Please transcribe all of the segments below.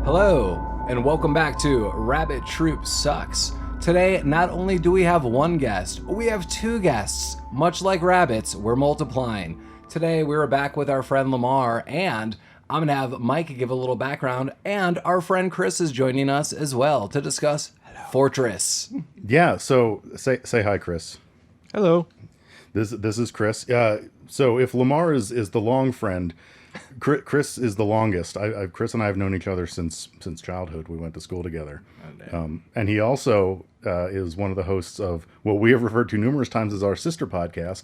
Hello, and welcome back to Rabbit Troop Sucks. Today, not only do we have one guest, we have two guests. Much like rabbits, we're multiplying. Today, we're back with our friend Lamar, and I'm going to have Mike give a little background, and our friend Chris is joining us as well to discuss Fortress. Yeah, so say hi, Chris. Hello. This is Chris. So if Lamar is the long friend, Chris is the longest. Chris and I have known each other since childhood. We went to school together. And he also is one of the hosts of what we have referred to numerous times as our sister podcast,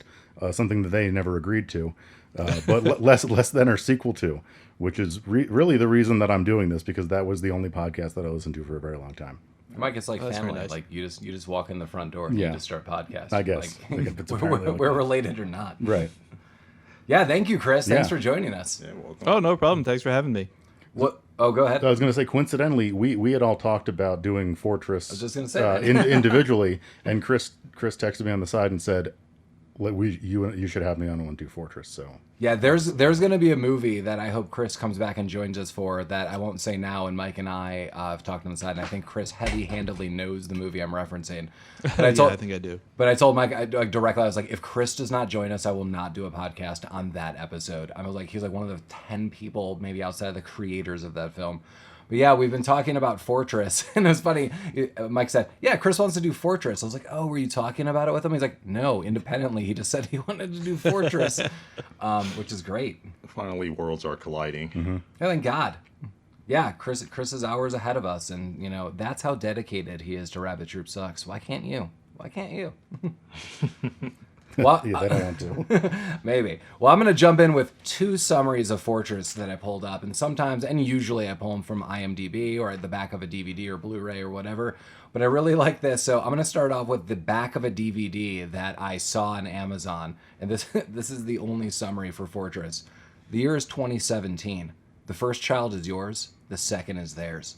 something that they never agreed to, but less than our sequel to, which is really the reason that I'm doing this, because that was the only podcast that I listened to for a very long time. Mike, it's like family. Nice. Like you just walk in the front door and you just start podcasting. I guess. Like, we're related or not. Right. Yeah, thank you, Chris. Thanks Yeah. for joining us. Yeah, welcome. Oh, no problem. Thanks for having me. What? Oh, go ahead. I was going to say, coincidentally, we had all talked about doing Fortress I was just gonna say that. individually, and Chris texted me on the side and said, you should have me on one do Fortress. So Yeah, there's going to be a movie that I hope Chris comes back and joins us for that I won't say now, and Mike and I have talked on the side, and I think Chris heavy-handedly knows the movie I'm referencing. But I think I do. But I told Mike directly, I was like, if Chris does not join us, I will not do a podcast on that episode. I was like, he's like one of the 10 people maybe outside of the creators of that film. But yeah, we've been talking about Fortress, and it was funny. Mike said, yeah, Chris wants to do Fortress. I was like, oh, were you talking about it with him? He's like, no, independently. He just said he wanted to do Fortress, which is great. Finally, worlds are colliding. Mm-hmm. Oh, thank God. Yeah, Chris is hours ahead of us, and, you know, that's how dedicated he is to Rabbit Troop Sucks. Why can't you? Why can't you? Well, yeah, they don't want to. Maybe. Well, I'm going to jump in with two summaries of Fortress that I pulled up, and sometimes, and usually I pull them from IMDb or at the back of a DVD or Blu-ray or whatever, but I really like this, so I'm going to start off with the back of a DVD that I saw on Amazon, and this is the only summary for Fortress. The year is 2017. The first child is yours, the second is theirs.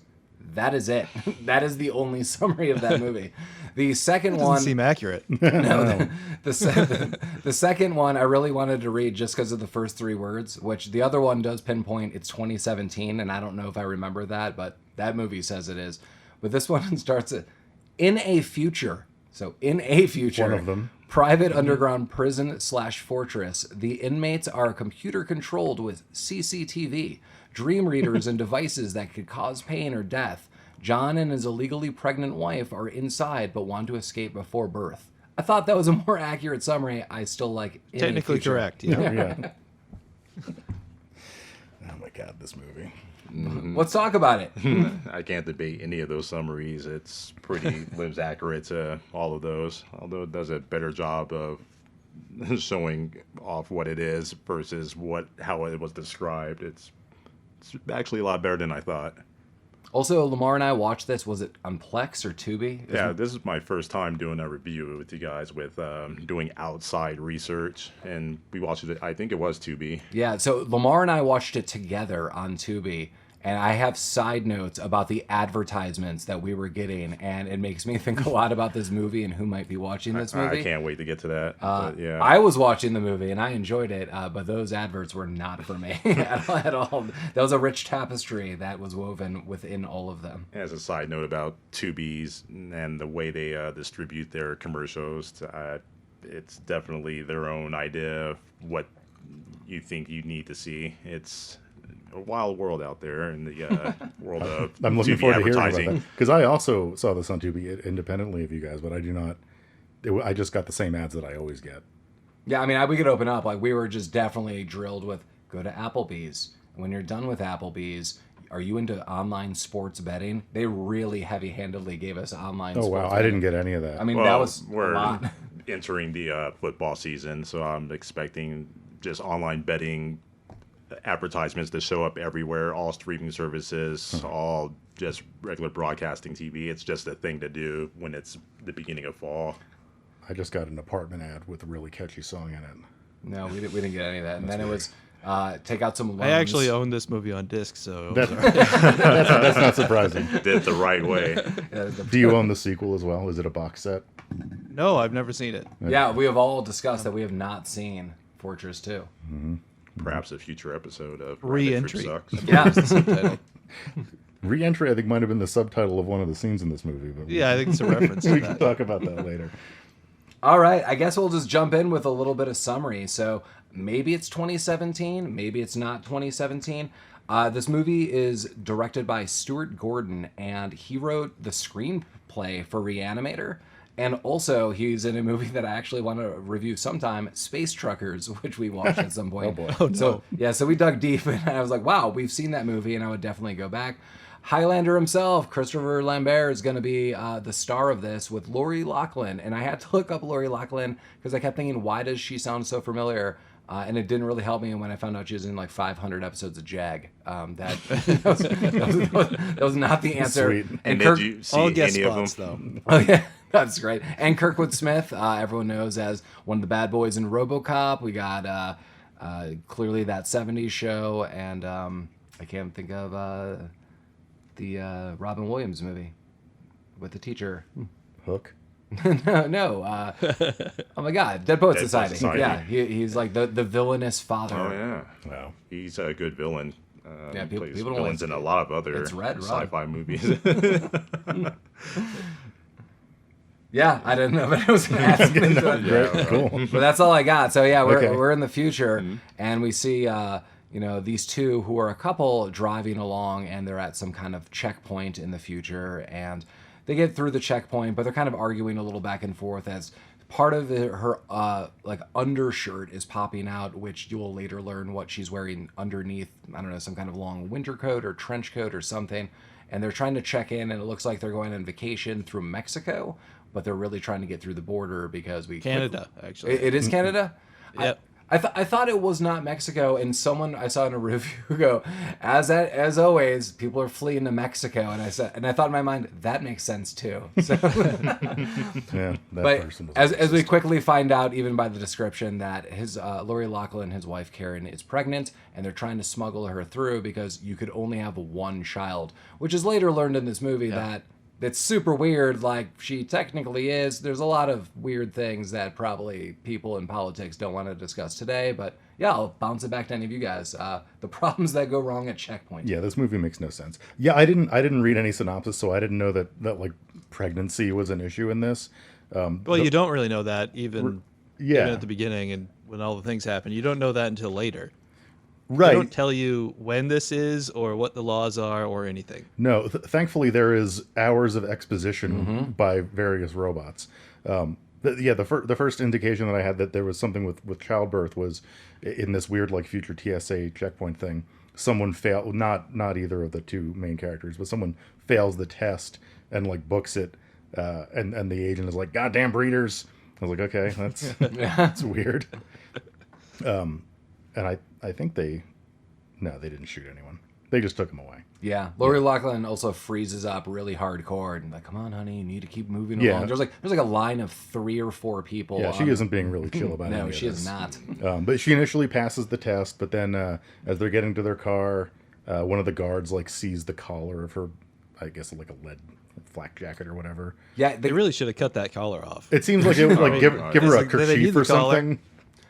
That is it. That is the only summary of that movie. The second one Doesn't seem accurate. No, the second one I really wanted to read just because of the first three words, which the other one does pinpoint it's 2017, and I don't know if I remember that, but that movie says it is. But this one starts in a future. So in a future, One of them. Private underground prison / fortress. The inmates are computer controlled with CCTV, dream readers, and devices that could cause pain or death. John and his illegally pregnant wife are inside but want to escape before birth. I thought that was a more accurate summary. I still like in a Technically future. correct. Yeah. Yeah. Oh my God, this movie. Let's talk about it. I can't debate any of those summaries. It's pretty lives accurate to all of those, although it does a better job of showing off what it is versus how it was described. It's actually a lot better than I thought. Also, Lamar and I watched this. Was it on Plex or Tubi? Yeah, this is my first time doing a review with you guys with doing outside research, and we watched it. I think it was Tubi. Yeah, so Lamar and I watched it together on Tubi, and I have side notes about the advertisements that we were getting, and it makes me think a lot about this movie and who might be watching this movie. I can't wait to get to that. But yeah. I was watching the movie, and I enjoyed it, but those adverts were not for me at all. That was a rich tapestry that was woven within all of them. As a side note about Tubi's and the way they distribute their commercials, it's definitely their own idea of what you think you need to see. It's a wild world out there in the world of I'm looking Tubi forward to hearing about advertising. that, because I also saw this on Tubi independently of you guys, but I do not. I just got the same ads that I always get. Yeah, I mean, we could open up. Like, we were just definitely drilled with, go to Applebee's. And when you're done with Applebee's, are you into online sports betting? They really heavy-handedly gave us online sports Oh, wow. I betting. didn't get any of that. I mean, Well, that was a we're lot. entering the football season, so I'm expecting just online betting advertisements to show up everywhere, all streaming services, all just regular broadcasting TV. It's just a thing to do when it's the beginning of fall. I just got an apartment ad with a really catchy song in it. No, we didn't get any of that. And then it was take out some loans. I actually own this movie on disc, so That's not surprising. Did it the right way. Do you own the sequel as well? Is it a box set? no, I've never seen it. Yeah, we have all discussed that we have not seen Fortress 2. Perhaps a future episode of Re-entry. Rabbit Troop Sucks. Yeah. Subtitle. Re-entry, I think, might have been the subtitle of one of the scenes in this movie. But Yeah, I think it's a reference to we can that. talk about that later. All right, I guess we'll just jump in with a little bit of summary. So maybe it's 2017, maybe it's not 2017. This movie is directed by Stuart Gordon, and he wrote the screenplay for Reanimator. And also, he's in a movie that I actually want to review sometime, Space Truckers, which we watched at some point. Oh, boy. Oh, no. So, yeah, so we dug deep, and I was like, wow, we've seen that movie, and I would definitely go back. Highlander himself, Christopher Lambert, is going to be the star of this with Lori Loughlin. And I had to look up Lori Loughlin because I kept thinking, why does she sound so familiar? And it didn't really help me when I found out she was in like 500 episodes of Jag. That was not the answer. Sweet. And Kirk- did you see All guest any of spots, them? though. Oh yeah, that's great. And Kirkwood Smith, everyone knows as one of the bad boys in RoboCop. We got clearly that '70s show, and I can't think of the Robin Williams movie with the teacher. Hook. no. Oh my God, Dead Poets Dead Society. Poets Society. Yeah, he's like the villainous father. Oh yeah, Wow. he's a good villain. Yeah, He plays people don't villains like- in a lot of other it's Red Rum. sci-fi movies. Yeah, I didn't know, but it was asking. Great. Cool. But that's all I got. So yeah, Okay. we're in the future, and we see these two who are a couple driving along, and they're at some kind of checkpoint in the future, and they get through the checkpoint, but they're kind of arguing a little back and forth as part of her like undershirt is popping out, which you will later learn what she's wearing underneath. I don't know, some kind of long winter coat or trench coat or something. And they're trying to check in, and it looks like they're going on vacation through Mexico, but they're really trying to get through the border because Canada, actually. It is Canada? Yep. I thought it was not Mexico, and someone I saw in a review go, as always, people are fleeing to Mexico, and I thought in my mind that makes sense too. So, Yeah, that but person was as we quickly find out, even by the description, that his Lori Loughlin, his wife Karen, is pregnant, and they're trying to smuggle her through because you could only have one child, which is later learned in this movie that. It's super weird, like she technically is. There's a lot of weird things that probably people in politics don't want to discuss today, but yeah, I'll bounce it back to any of you guys. The problems that go wrong at checkpoint. Yeah, this movie makes no sense. Yeah, I didn't read any synopsis, so I didn't know that like pregnancy was an issue in this. Well, you don't really know that even Yeah, at the beginning and when all the things happen. You don't know that until later. right. They don't tell you when this is or what the laws are or anything. No, thankfully there is hours of exposition by various robots. The first indication that I had that there was something with childbirth was in this weird like future TSA checkpoint thing. Someone failed, not either of the two main characters, but someone fails the test and like books it, and the agent is like, "Goddamn breeders!" I was like, "Okay, that's weird." And I think they didn't shoot anyone. They just took him away. Yeah, Lori Loughlin also freezes up really hardcore and like, come on, honey, you need to keep moving Yeah. along. There's like a line of 3 or 4 people. Yeah, she isn't being really chill about it. No, she is not. But she initially passes the test, but then as they're getting to their car, one of the guards like sees the collar of her, I guess like a lead flak jacket or whatever. Yeah, They really should have cut that collar off. It seems like it would like give her a Like, do they need kerchief the or collar? something.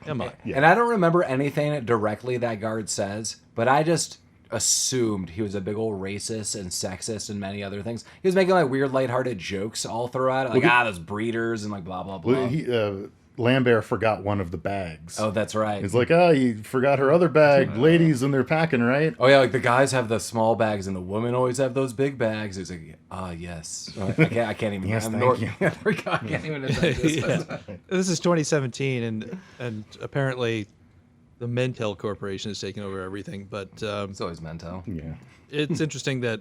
Come on. Yeah. And I don't remember anything directly that guard says, but I just assumed he was a big old racist and sexist and many other things. He was making like weird lighthearted jokes all throughout, like those breeders and like blah blah blah. Well, Lambert forgot one of the bags. Oh, that's right. He's like, you forgot her other bag. Ladies, and they're packing, right? Oh yeah, like the guys have the small bags and the women always have those big bags. He's like, yes. I can't even. Yes, I'm thank you. I forgot. I can't even attempt this. Yeah. This is 2017, and apparently the Mentel Corporation is taking over everything. But It's always Mento. Yeah. it's interesting that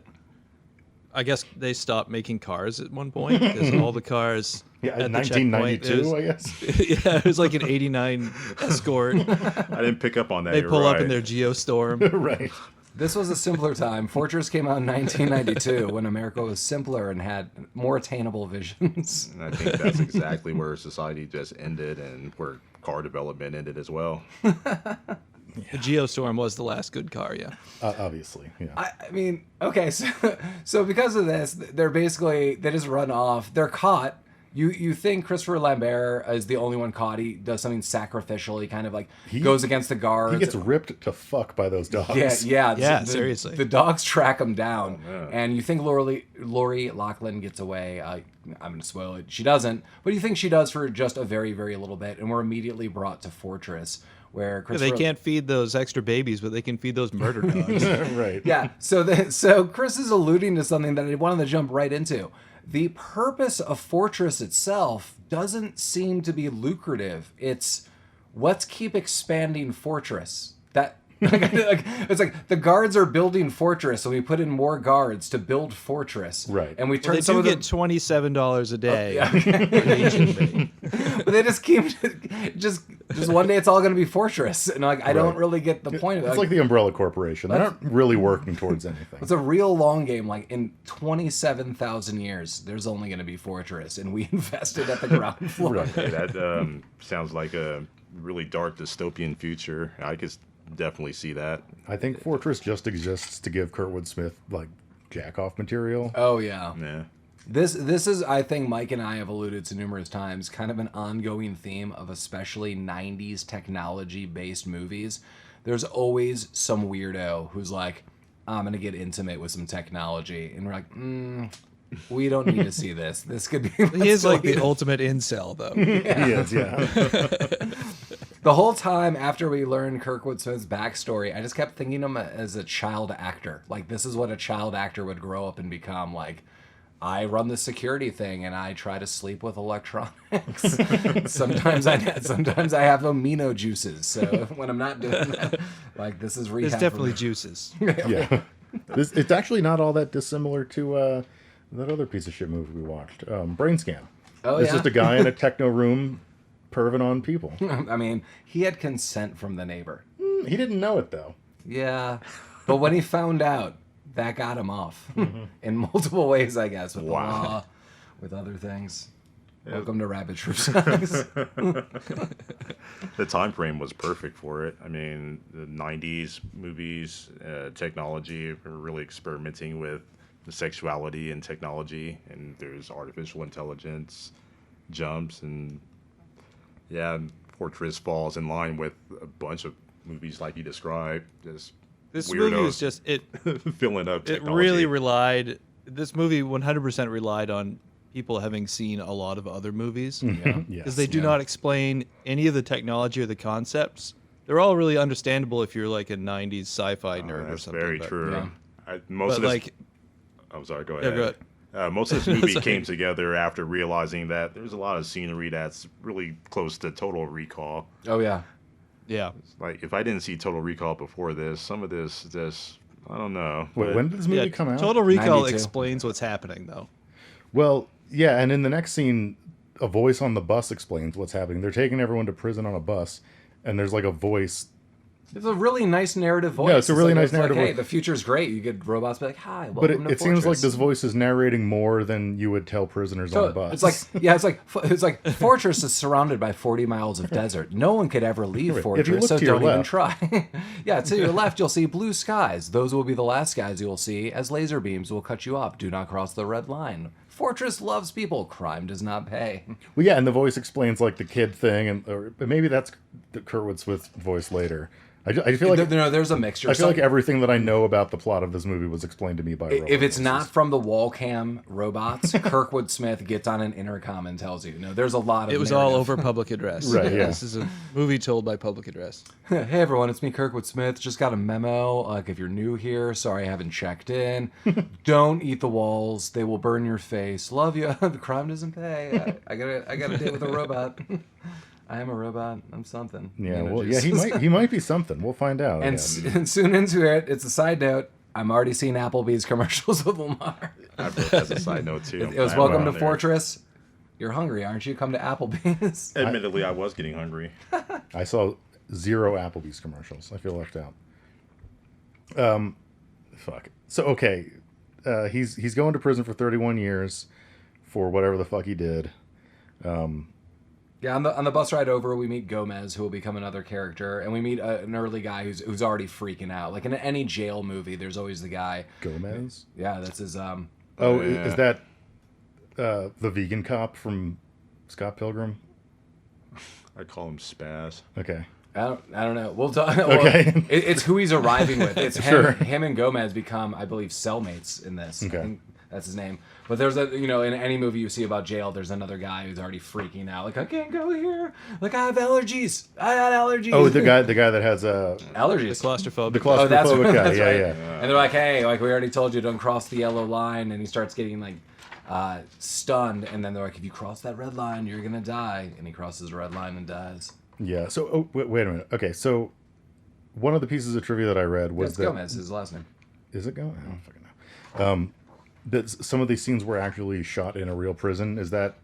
I guess they stopped making cars at one point because all the cars. Yeah, at in the checkpoint, 1992, I guess. Yeah, it was like an '89 Escort. I didn't pick up on that. They you're pull up right. in their Geostorm. Right. This was a simpler time. Fortress came out in 1992 when America was simpler and had more attainable visions. And I think that's exactly where society just ended and where car development ended as well. The Geostorm was the last good car, yeah. Obviously, yeah. I mean, okay, so because of this, they just run off. They're caught. You think Christopher Lambert is the only one caught? He does something sacrificial. He kind of like goes against the guards. He gets ripped to fuck by those dogs. Yeah, seriously. The dogs track him down, and you think Lori Loughlin gets away. I'm going to spoil it. She doesn't, but you think she does for just a very, very little bit, and we're immediately brought to Fortress, where Christopher... They can't feed those extra babies, but they can feed those murder dogs. Right. Yeah, so Chris is alluding to something that I wanted to jump right into. The purpose of Fortress itself doesn't seem to be lucrative. It's let's keep expanding Fortress. That it's like the guards are building Fortress, so we put in more guards to build Fortress. Right. And we turn They some do of them... get $27 a day. But they just keep just one day it's all going to be Fortress, and like I don't really get the point of it. It's like the Umbrella Corporation. They're not really working towards anything. It's a real long game. Like in 27,000 years, there's only going to be Fortress, and we invested at the ground floor. Right. Hey, that sounds like a really dark dystopian future. I could definitely see that. I think Fortress just exists to give Kirkwood Smith like jack-off material. Oh yeah. Yeah. This is, I think Mike and I have alluded to numerous times, kind of an ongoing theme of especially 90s technology-based movies. There's always some weirdo who's like, I'm going to get intimate with some technology. And we're like, we don't need to see this. This could be... He is like the ultimate incel, though. He is, yeah. The whole time after we learned Kirkwood Smith's backstory, I just kept thinking of him as a child actor. Like, this is what a child actor would grow up and become. Like, I run the security thing and I try to sleep with electronics. Sometimes I have amino juices. So when I'm not doing that, like this is rehab. There's definitely juices. Yeah. It's actually not all that dissimilar to that other piece of shit movie we watched, Brain Scan. Oh, it's yeah? just a guy in a techno room perving on people. I mean, he had consent from the neighbor. He didn't know it, though. Yeah. But when he found out, that got him off in multiple ways, I guess, with the law, with other things. Welcome to Rabbit Troop Songs. The time frame was perfect for it. I mean, the 90s movies, technology, were really experimenting with the sexuality and technology, and there's artificial intelligence, jumps, and Fortress falls in line with a bunch of movies like you described. Just This weirdos movie was just filling up it technology. really relied. This movie 100% relied on people having seen a lot of other movies because Yes. they do not explain any of the technology or the concepts. They're all really understandable if you're like a 90s sci-fi nerd or That's something. very but- true. yeah. Most But of this, like, I'm sorry, go Yeah, ahead. go ahead. Most of this movie Sorry. came together after realizing that there's a lot of scenery that's really close to Total Recall. Oh, yeah. yeah, Like, if I didn't see Total Recall before this, some of this just, I don't know. Wait, But when did this movie yeah. come out? Total Recall 92. explains what's happening though. Well, yeah, and in the next scene, a voice on the bus explains what's happening. They're taking everyone to prison on a bus, and there's like a voice. It's a really nice narrative voice. Yeah, it's a really like, nice narrative Like, hey, voice. the future's great. You get robots be like, hi, But welcome to it seems like Fortress. this voice is narrating more than you would tell prisoners on a bus. It's like Fortress is surrounded by 40 miles of desert. No one could ever leave Right. If Fortress, you look so to your don't even left- try. Yeah, to your left you'll see blue skies. Those will be the last skies you will see, as laser beams will cut you off. Do not cross the red line. Fortress loves people. Crime does not pay. Well, yeah, and the voice explains like the kid thing, but maybe that's the Kirkwood Smith voice later. I feel like No, there's a mixture. I feel like everything that I know about the plot of this movie was explained to me by robot If it's voices. not from the wall cam robots, Kirkwood Smith gets on an intercom and tells you. No, there's a lot of It was all narrative. over public address. Right, yeah. This is a movie told by public address. Hey everyone, it's me, Kirkwood Smith. Just got a memo. Like, if you're new here, sorry I haven't checked in. Don't eat the walls; they will burn your face. Love you. The crime doesn't pay. I got a date with a robot. I am a robot. I'm something. Yeah, You know, well, yeah, just- he might be something. We'll find out. And, yeah. and soon into it, it's a side note. I'm already seeing Applebee's commercials with Lamar. I wrote that as a side note, too. It was I'm welcome to around there. Fortress. You're hungry, aren't you? Come to Applebee's. Admittedly, I was getting hungry. I saw 0 Applebee's commercials. I feel left out. Fuck. So okay, he's going to prison for 31 years for whatever the fuck he did. Yeah, on the bus ride over, we meet Gomez, who will become another character, and we meet an early guy who's already freaking out. Like in any jail movie, there's always the guy. Gomez. Yeah, that's his. Oh, yeah. is that the vegan cop from Scott Pilgrim? I call him Spaz. Okay. I don't know. We'll talk. Okay. Well, it's who he's arriving with. It's him. Sure. Him and Gomez become, I believe, cellmates in this. Okay. I think that's his name. But there's in any movie you see about jail, there's another guy who's already freaking out. Like, I can't go here. Like, I have allergies. I got allergies. Oh, the guy that has allergies. The claustrophobic. the Oh, that's claustrophobic guy. that's Yeah, right. yeah. And they're like, hey, like we already told you, don't cross the yellow line. And he starts getting like stunned. And then they're like, if you cross that red line, you're gonna die. And he crosses the red line and dies. Yeah. So, wait a minute. Okay, so one of the pieces of trivia that I read was That's that Gomez, his last name. is it Gomez? I don't fucking know. That some of these scenes were actually shot in a real prison. Is that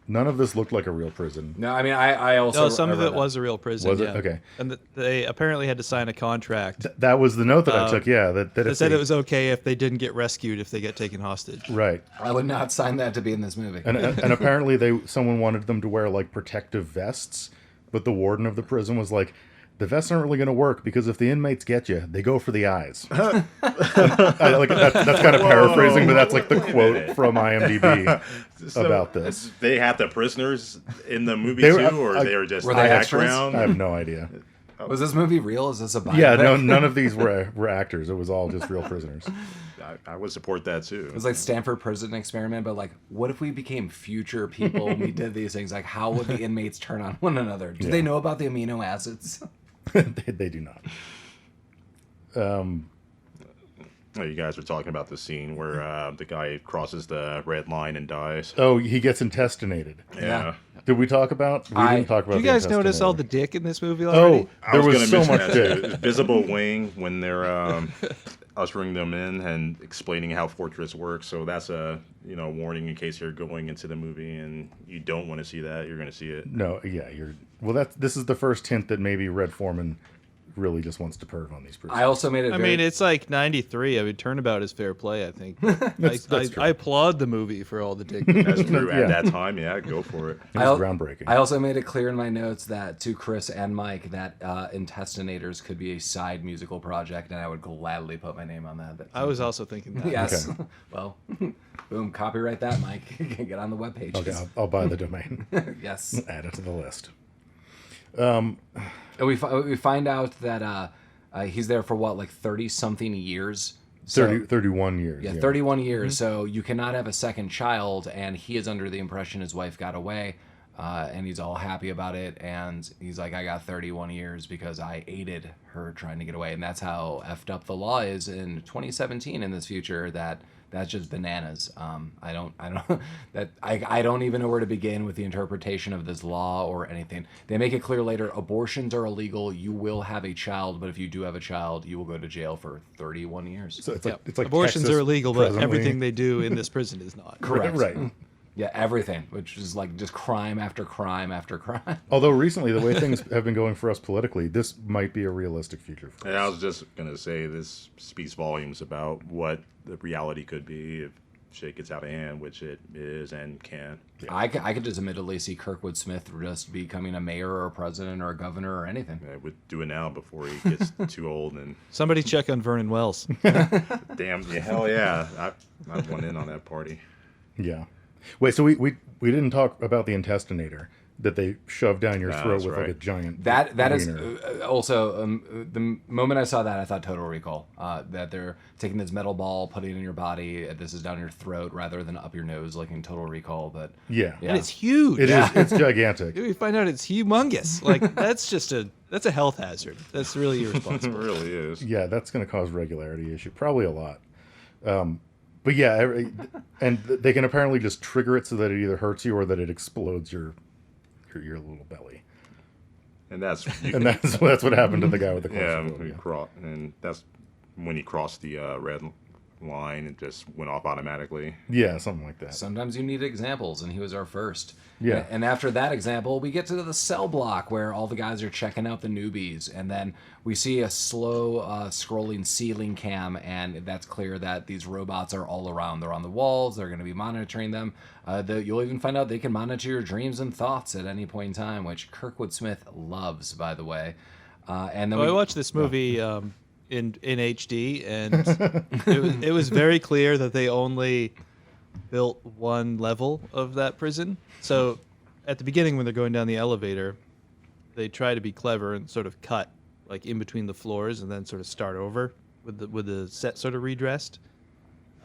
none of this looked like a real prison? No, I mean, I also No, some I of read it that. was a real prison. Was it? yeah. Okay. And they apparently had to sign a contract. That was the note that I took. Yeah, that They if said it was okay if they didn't get rescued if they get taken hostage. right. I would not sign that to be in this movie. And apparently someone wanted them to wear like protective vests, but the warden of the prison was like, the vests aren't really going to work because if the inmates get you, they go for the eyes. That's kind of paraphrasing, but that's like the quote from IMDb about this. They had the prisoners in the movie They were- too, or they were just Were they extras? background? I have no idea. Was this movie real? Is this a biopic? Yeah, no, none of these were actors. It was all just real prisoners. I would support that too. It was like Stanford Prison Experiment, but like, what if we became future people and we did these things? Like, how would the inmates turn on one another? Do they know about the amino acids? they do not. Oh, you guys were talking about the scene where the guy crosses the red line and dies. Oh, he gets intestinated. Yeah. Did we talk about? We didn't talk about. Did you the guys notice all the intestinator. dick in this movie already? Oh, there was gonna so mention much that, too. dick. Visible wing when they're ushering them in and explaining how Fortress works. So that's a warning in case you're going into the movie and you don't want to see that. You're going to see it. No, yeah, this is the first hint that maybe Red Foreman really just wants to perv on these prisoners. I also made it. I mean, it's like 93. I mean, turnabout is fair play, I think. That's true. I applaud the movie for all the dick. That's true. Yeah. At that time, yeah, go for it. It was groundbreaking. I also made it clear in my notes that to Chris and Mike that Intestinators could be a side musical project, and I would gladly put my name on that. I was also thinking that. Yes. Okay. Well, boom, copyright that, Mike. Get on the webpage. Okay, I'll buy the domain. Yes. Add it to the list. And we find out that he's there for what, like 30-something years? So, 31 years. Yeah, 31 years. So you cannot have a second child, and he is under the impression his wife got away, and he's all happy about it. And he's like, I got 31 years because I aided her trying to get away. And that's how effed up the law is in 2017 in this future. That's just bananas. I don't even know where to begin with the interpretation of this law or anything. They make it clear later, abortions are illegal. You will have a child, but if you do have a child, you will go to jail for 31 years. So it's Yep. like Abortions Texas are illegal, but presently. everything they do in this prison is not. Correct. Right. Yeah, everything, which is like just crime after crime after crime. Although recently, the way things have been going for us politically, this might be a realistic future for And I us. was just going to say this speaks volumes about what the reality could be if shit gets out of hand, which it is and can. I could just admittedly see Kirkwood Smith just becoming a mayor or a president or a governor or anything. I would do it now before he gets too old and Somebody check on Vernon Wells. damn, yeah, hell yeah. I went in on that party. Yeah. Wait, so we didn't talk about the intestinator that they shove down your throat that's with like right. a giant That is wiener. also the moment I saw that, I thought Total Recall. That they're taking this metal ball, putting it in your body. This is down your throat rather than up your nose, like in Total Recall. But Yeah. And it's huge. It is. It's gigantic. We find out it's humongous. Like, that's a health hazard. That's really It irresponsible. really is. Yeah, that's going to cause regularity issue. Probably a lot. But yeah, and they can apparently just trigger it so that it either hurts you or that it explodes your little belly. And that's And that's what happened to the guy with the yeah, claustrophobia. and that's when he crossed the red line. It just went off automatically. Yeah, something like that. sometimes you need examples, and he was our first. Yeah. And after that example, we get to the cell block where all the guys are checking out the newbies, and then we see a slow scrolling ceiling cam, and that's clear that these robots are all around. They're on the walls. They're going to be monitoring them. You'll even find out they can monitor your dreams and thoughts at any point in time, which Kirkwood Smith loves, by the way. And then I watched this movie in HD, and it was very clear that they only built one level of that prison. So at the beginning when they're going down the elevator, they try to be clever and sort of cut like in between the floors and then sort of start over with the set sort of redressed.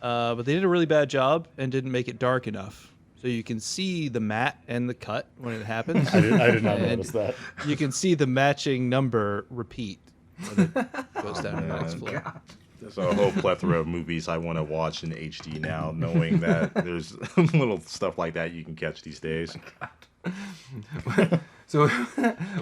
But they did a really bad job and didn't make it dark enough. So you can see the mat and the cut when it happens. I did not And notice that. You can see the matching number repeat when it goes down to the next floor. God. There's a whole plethora of movies I want to watch in HD now, knowing that there's little stuff like that you can catch these days. So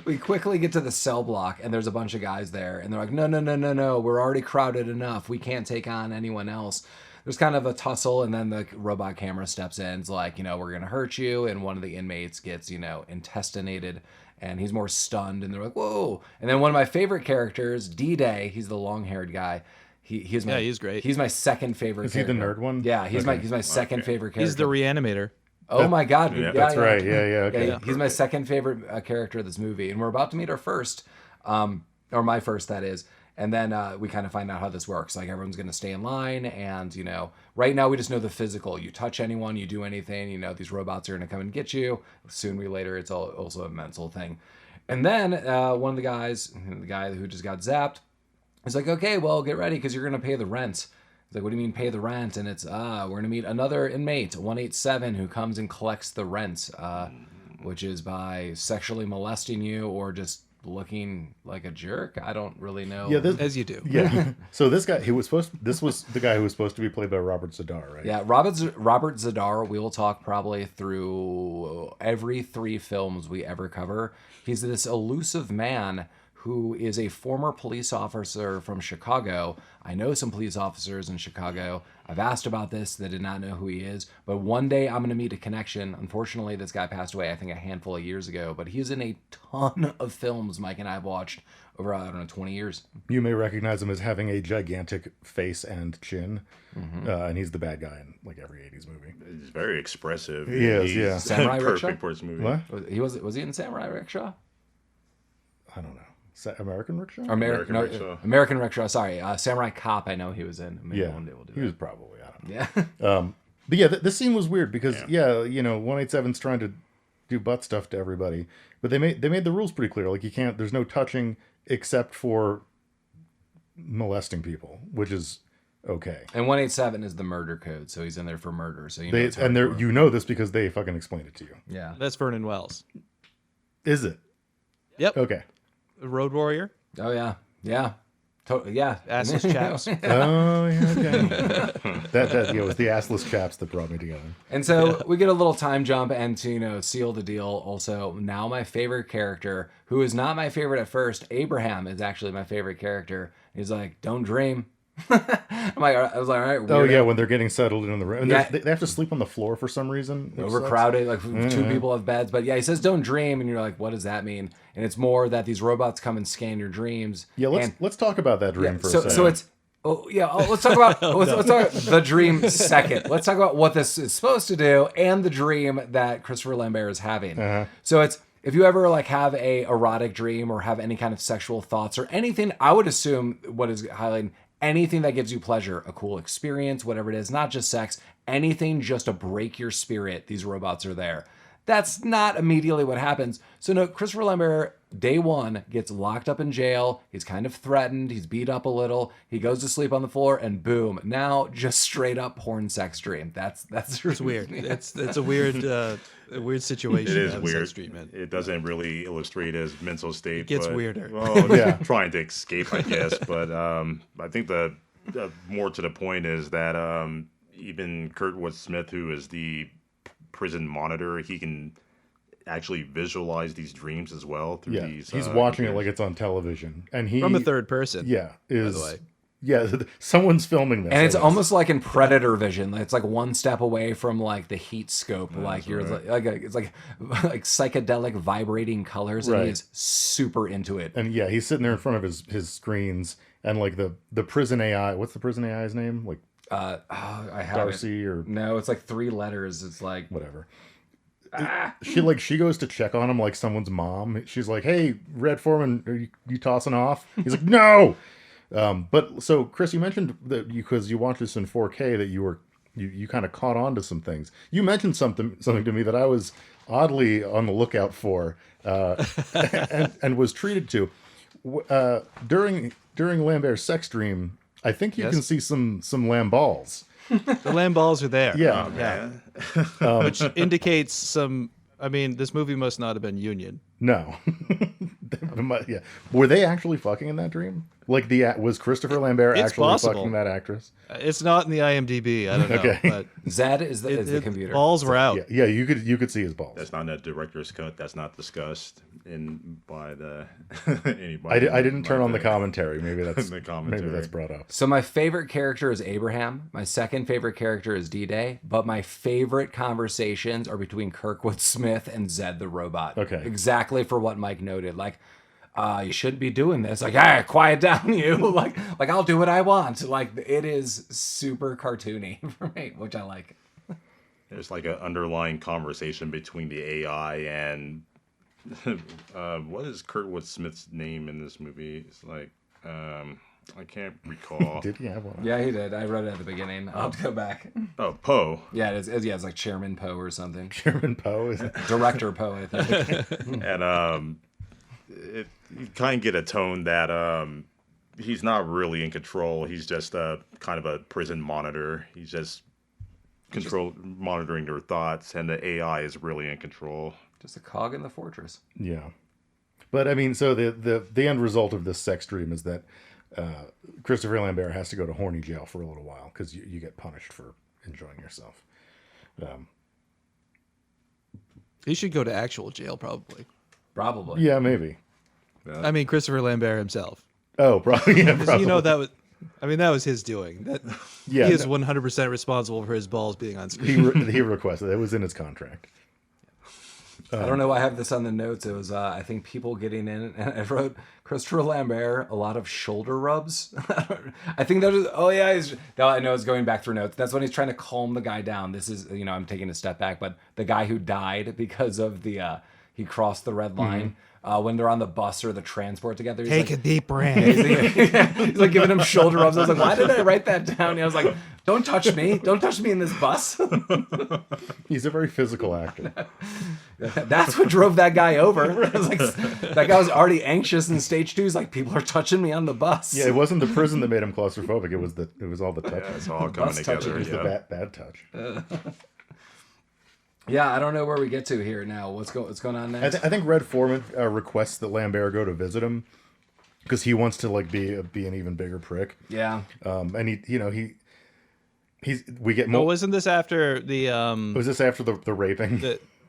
we quickly get to the cell block, and there's a bunch of guys there, and they're like, no, we're already crowded enough. We can't take on anyone else. There's kind of a tussle, and then the robot camera steps in. It's like, we're going to hurt you, and one of the inmates gets, intestinated, and he's more stunned, and they're like, whoa. And then one of my favorite characters, D-Day, he's the long-haired guy. He's great. He's my second favorite Is he character. the nerd one? Yeah, he's my second favorite character. He's the reanimator. Oh my God! Yeah. That's right. Yeah, okay. Yeah, he's my second favorite character of this movie, and we're about to meet our first, or my first, that is. And then we kind of find out how this works. Like everyone's going to stay in line, and right now we just know the physical. You touch anyone, you do anything. These robots are going to come and get you. Soon, later, it's also a mental thing. And then one of the guys, the guy who just got zapped, is like, okay, well, get ready because you're going to pay the rent. He's like, what do you mean pay the rent? And it's, we're going to meet another inmate, 187, who comes and collects the rent, which is by sexually molesting you or just looking like a jerk. I don't really know. Yeah, As you do. Yeah. So this guy, this was the guy who was supposed to be played by Robert Zadar, right? Yeah, Robert Zadar, we will talk probably through every 3 films we ever cover. He's this elusive man who is a former police officer from Chicago. I know some police officers in Chicago. I've asked about this. They did not know who he is. But one day I'm going to meet a connection. Unfortunately, this guy passed away, I think, a handful of years ago. But he's in a ton of films Mike and I have watched over, 20 years. You may recognize him as having a gigantic face and chin. And he's the bad guy in like every 80s movie. It's very expressive. He is, He's yeah. Samurai perfect Rickshaw? for this movie. What? Was he in Samurai Rickshaw? I don't know. American Rickshaw? Or American Rickshaw. American Rickshaw, sorry. Samurai Cop, I know he was in. Maybe Yeah. one day we'll do He that. was probably, I don't know. Yeah. But yeah, this scene was weird because 187's trying to do butt stuff to everybody, but they made the rules pretty clear. Like there's no touching except for molesting people, which is okay. And 187 is the murder code, so he's in there for murder. So it's And hardcore. you know this because they fucking explained it to you. Yeah. That's Vernon Wells. Is it? Yep. Okay. The Road Warrior. Oh yeah. Yeah. Yeah. Assless chaps. Oh yeah, okay. that it was the assless chaps that brought me together. And so we get a little time jump and to seal the deal. Also, now my favorite character, who is not my favorite at first, Abraham is actually my favorite character. He's like, "Don't dream." I was like, all right. Oh weirdo. yeah, when they're getting settled in the room, and Yeah. they have to sleep on the floor for some reason. which sucks. Overcrowded, like 2 people have beds. But yeah, he says, "Don't dream," and you're like, "What does that mean?" And it's more that these robots come and scan your dreams. Yeah, let's talk about that dream for a second. So it's let's talk about let's talk about the dream second. Let's talk about what this is supposed to do and the dream that Christopher Lambert is having. So it's if you ever have a erotic dream or have any kind of sexual thoughts or anything, I would assume what is highlighting anything that gives you pleasure, a cool experience, whatever it is, not just sex, anything just to break your spirit, these robots are there. That's not immediately what happens. So no, Christopher Lambert, day 1, gets locked up in jail. He's kind of threatened. He's beat up a little. He goes to sleep on the floor, and boom, now just straight up porn sex dream. That's It's weird. It's a weird situation. It is to have weird. sex treatment. It doesn't really illustrate his mental state. It gets but, weirder. Well, Yeah. trying to escape, I guess. But I think the more to the point is that even Kirkwood Smith, who is the prison monitor, he can actually visualize these dreams as well through yeah, these. he's watching it computers. like it's on television, and he From a third person. Yeah, is the way. yeah. Someone's filming this, And it's I guess. almost like in Predator vision. It's like one step away from the heat scope. You're it's like psychedelic vibrating colors, and Right. he's super into it. And yeah, he's sitting there in front of his screens, and the prison AI. What's the prison AI's name? Like I have Darcy or No, it's like 3 letters. It's like whatever. She goes to check on him like someone's mom. She's like, "Hey, Red Foreman, are you tossing off?" He's like, "No." But so Chris, you mentioned that because you watched this in 4K that you were you kind of caught on to some things. You mentioned something to me that I was oddly on the lookout for, and was treated to during Lambert's sex dream. I think you Yes. can see some lamb balls. The lamb balls are there. Yeah. Yeah. Which indicates some. I mean, this movie must not have been union. No. Yeah. Were they actually fucking in that dream? Like was Christopher Lambert It's actually possible. fucking that actress? It's not in the IMDb. I don't know. Okay. But Zed is the computer. balls were out. Yeah, you could see his balls. That's not in the director's cut. That's not discussed by the anybody. I didn't turn on the commentary. Maybe that's The commentary. maybe that's brought up. So my favorite character is Abraham. My second favorite character is D-Day. But my favorite conversations are between Kirkwood Smith and Zed the robot. Okay. Exactly for what Mike noted. Like, you shouldn't be doing this. Like, ah, quiet down, you. like I'll do what I want. Like, it is super cartoony for me, which I like. There's like an underlying conversation between the AI and what is Kirkwood Smith's name in this movie? It's like I can't recall. Did he have one? Yeah, he did. I wrote it at the beginning. I'll have to go back. Oh, Poe. Yeah, it's like Chairman Poe or something. Chairman Poe is. Director Poe, I think. And you kind of get a tone that he's not really in control. He's just kind of a prison monitor. He's just monitoring their thoughts, and the AI is really in control. Just a cog in the fortress. Yeah, but I mean, so the end result of this sex dream is that Christopher Lambert has to go to horny jail for a little while because you get punished for enjoying yourself. He should go to actual jail, probably. Probably. Yeah, maybe. I mean, Christopher Lambert himself. Oh, probably. Yeah, Because, probably. you know, that was his doing. That Yeah, he is no. 100% responsible for his balls being on screen. He requested it was in his contract. I don't know why I have this on the notes. It was, I think, people getting in, and I wrote Christopher Lambert, a lot of shoulder rubs. I think that was, oh yeah, no, I know it's going back through notes. That's when he's trying to calm the guy down. This is, I'm taking a step back, but the guy who died because of he crossed the red line. When they're on the bus or the transport together. He's Take like, a deep breath. he's like giving him shoulder rubs. I was like, why did I write that down? And I was like, don't touch me. Don't touch me in this bus. He's a very physical actor. That's what drove that guy over. I was like, that guy was already anxious in stage 2. He's like, people are touching me on the bus. Yeah, it wasn't the prison that made him claustrophobic. It was all the touching. Yeah, it's all coming Bus touching. together. It was Yeah. the bad touch. Yeah, I don't know where we get to here now. What's going on next? I think Red Foreman requests that Lambert go to visit him because he wants to like be an even bigger prick. Yeah. And we get more. Well, wasn't this after the Was this after the raping?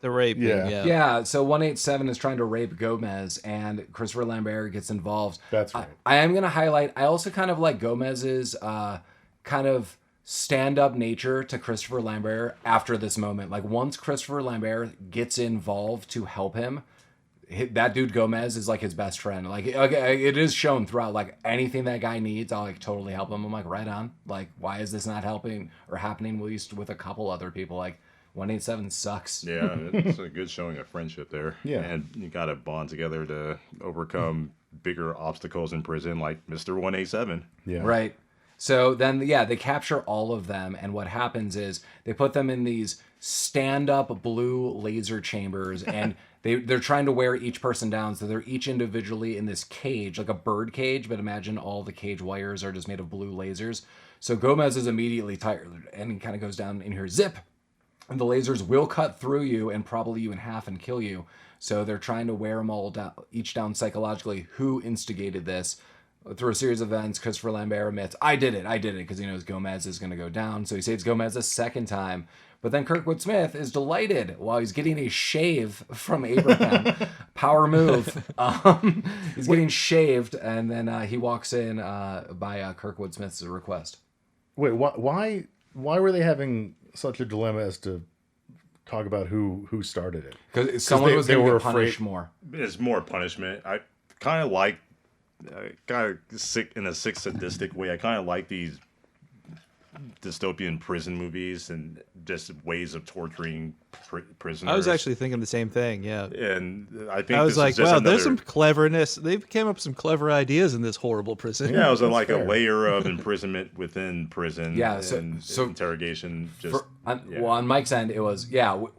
the raping? Yeah. Yeah, so 187 is trying to rape Gomez, and Christopher Lambert gets involved. That's right. I am going to highlight, I also kind of like Gomez's kind of stand-up nature to Christopher Lambert after this moment. Like, once Christopher Lambert gets involved to help him, that dude Gomez is like his best friend. Like, it is shown throughout, like, anything that guy needs, I'll like totally help him. I'm like, right on. Like, why is this not helping or happening, at least with a couple other people? Like, 187 sucks. Yeah, it's a good showing of friendship there. Yeah. And you got to bond together to overcome bigger obstacles in prison, like Mr. 187. Yeah. Right. So then, yeah, they capture all of them, and what happens is they put them in these stand-up blue laser chambers, and they're trying to wear each person down, so they're each individually in this cage, like a bird cage, but imagine all the cage wires are just made of blue lasers. So Gomez is immediately tired, and he kind of goes down in here, zip, and the lasers will cut through you and probably you in half and kill you. So they're trying to wear them all down, each down psychologically. Who instigated this? Through a series of events, Christopher Lambert admits, I did it, because he knows Gomez is going to go down. So he saves Gomez a second time. But then Kirkwood Smith is delighted while he's getting a shave from Abraham. Power move. He's getting shaved, and then he walks in by Kirkwood Smith's request. Wait, why were they having such a dilemma as to talk about who started it? Because someone was they going to were get punished afraid- more. It's more punishment. I kind of like, kind of sick in a sick sadistic way. I kind of like these dystopian prison movies and just ways of torturing prisoners. I was actually thinking the same thing. Yeah. and I think I was this like, is just wow, another, there's some cleverness. They came up with some clever ideas in this horrible prison. Yeah, it was like fair. a layer of imprisonment within prison. Yeah, and so interrogation. Just Well, on Mike's end, it was,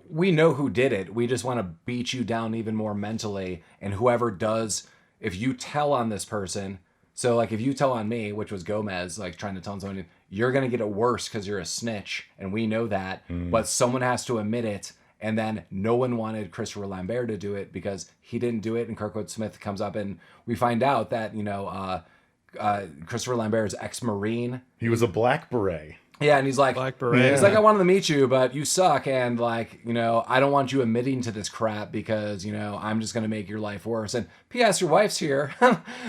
we know who did it. We just want to beat you down even more mentally. And whoever does, if you tell on this person, so like if you tell on me, which was Gomez, like trying to tell on someone, you're going to get it worse because you're a snitch. And we know that. But someone has to admit it. And then no one wanted Christopher Lambert to do it because he didn't do it. And Kirkwood Smith comes up and we find out that, Christopher Lambert's ex-Marine. He was a black beret. Yeah, and he's like, Black Beret. he's like, I wanted to meet you, but you suck, and like, I don't want you admitting to this crap because, I'm just gonna make your life worse. And P.S. your wife's here,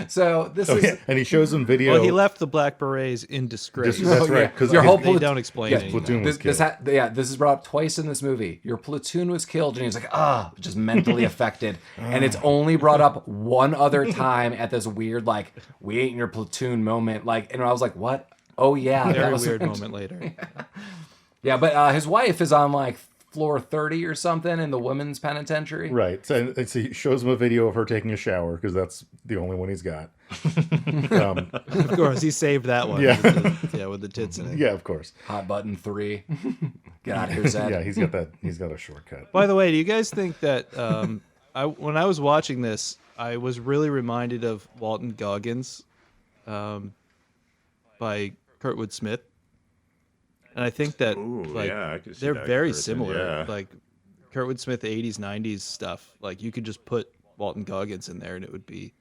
so this is. Yeah. And he shows him video. Well, he left the Black Berets in disgrace. That's right. Because Your whole They don't explain yeah, anything. platoon was this killed. this is brought up twice in this movie. Your platoon was killed, and he's like, just mentally affected. And it's only brought up one other time at this weird, like, we ain't in your platoon moment. Like, and I was like, what? Oh yeah, that Very was weird moment later. Yeah, but his wife is on like floor 30 or something in the women's penitentiary. Right. So he shows him a video of her taking a shower because that's the only one he's got. Of course, he saved that one. Yeah. With the tits in it. Yeah, of course. Hot button 3. Get out of here, Zed. Yeah, he's got that. He's got a shortcut. By the way, do you guys think that when I was watching this, I was really reminded of Walton Goggins by Kirkwood Smith, and I think that I could see they're that very comparison, similar. yeah. Like Kirkwood Smith 80s 90s stuff. Like you could just put Walton Goggins in there and it would be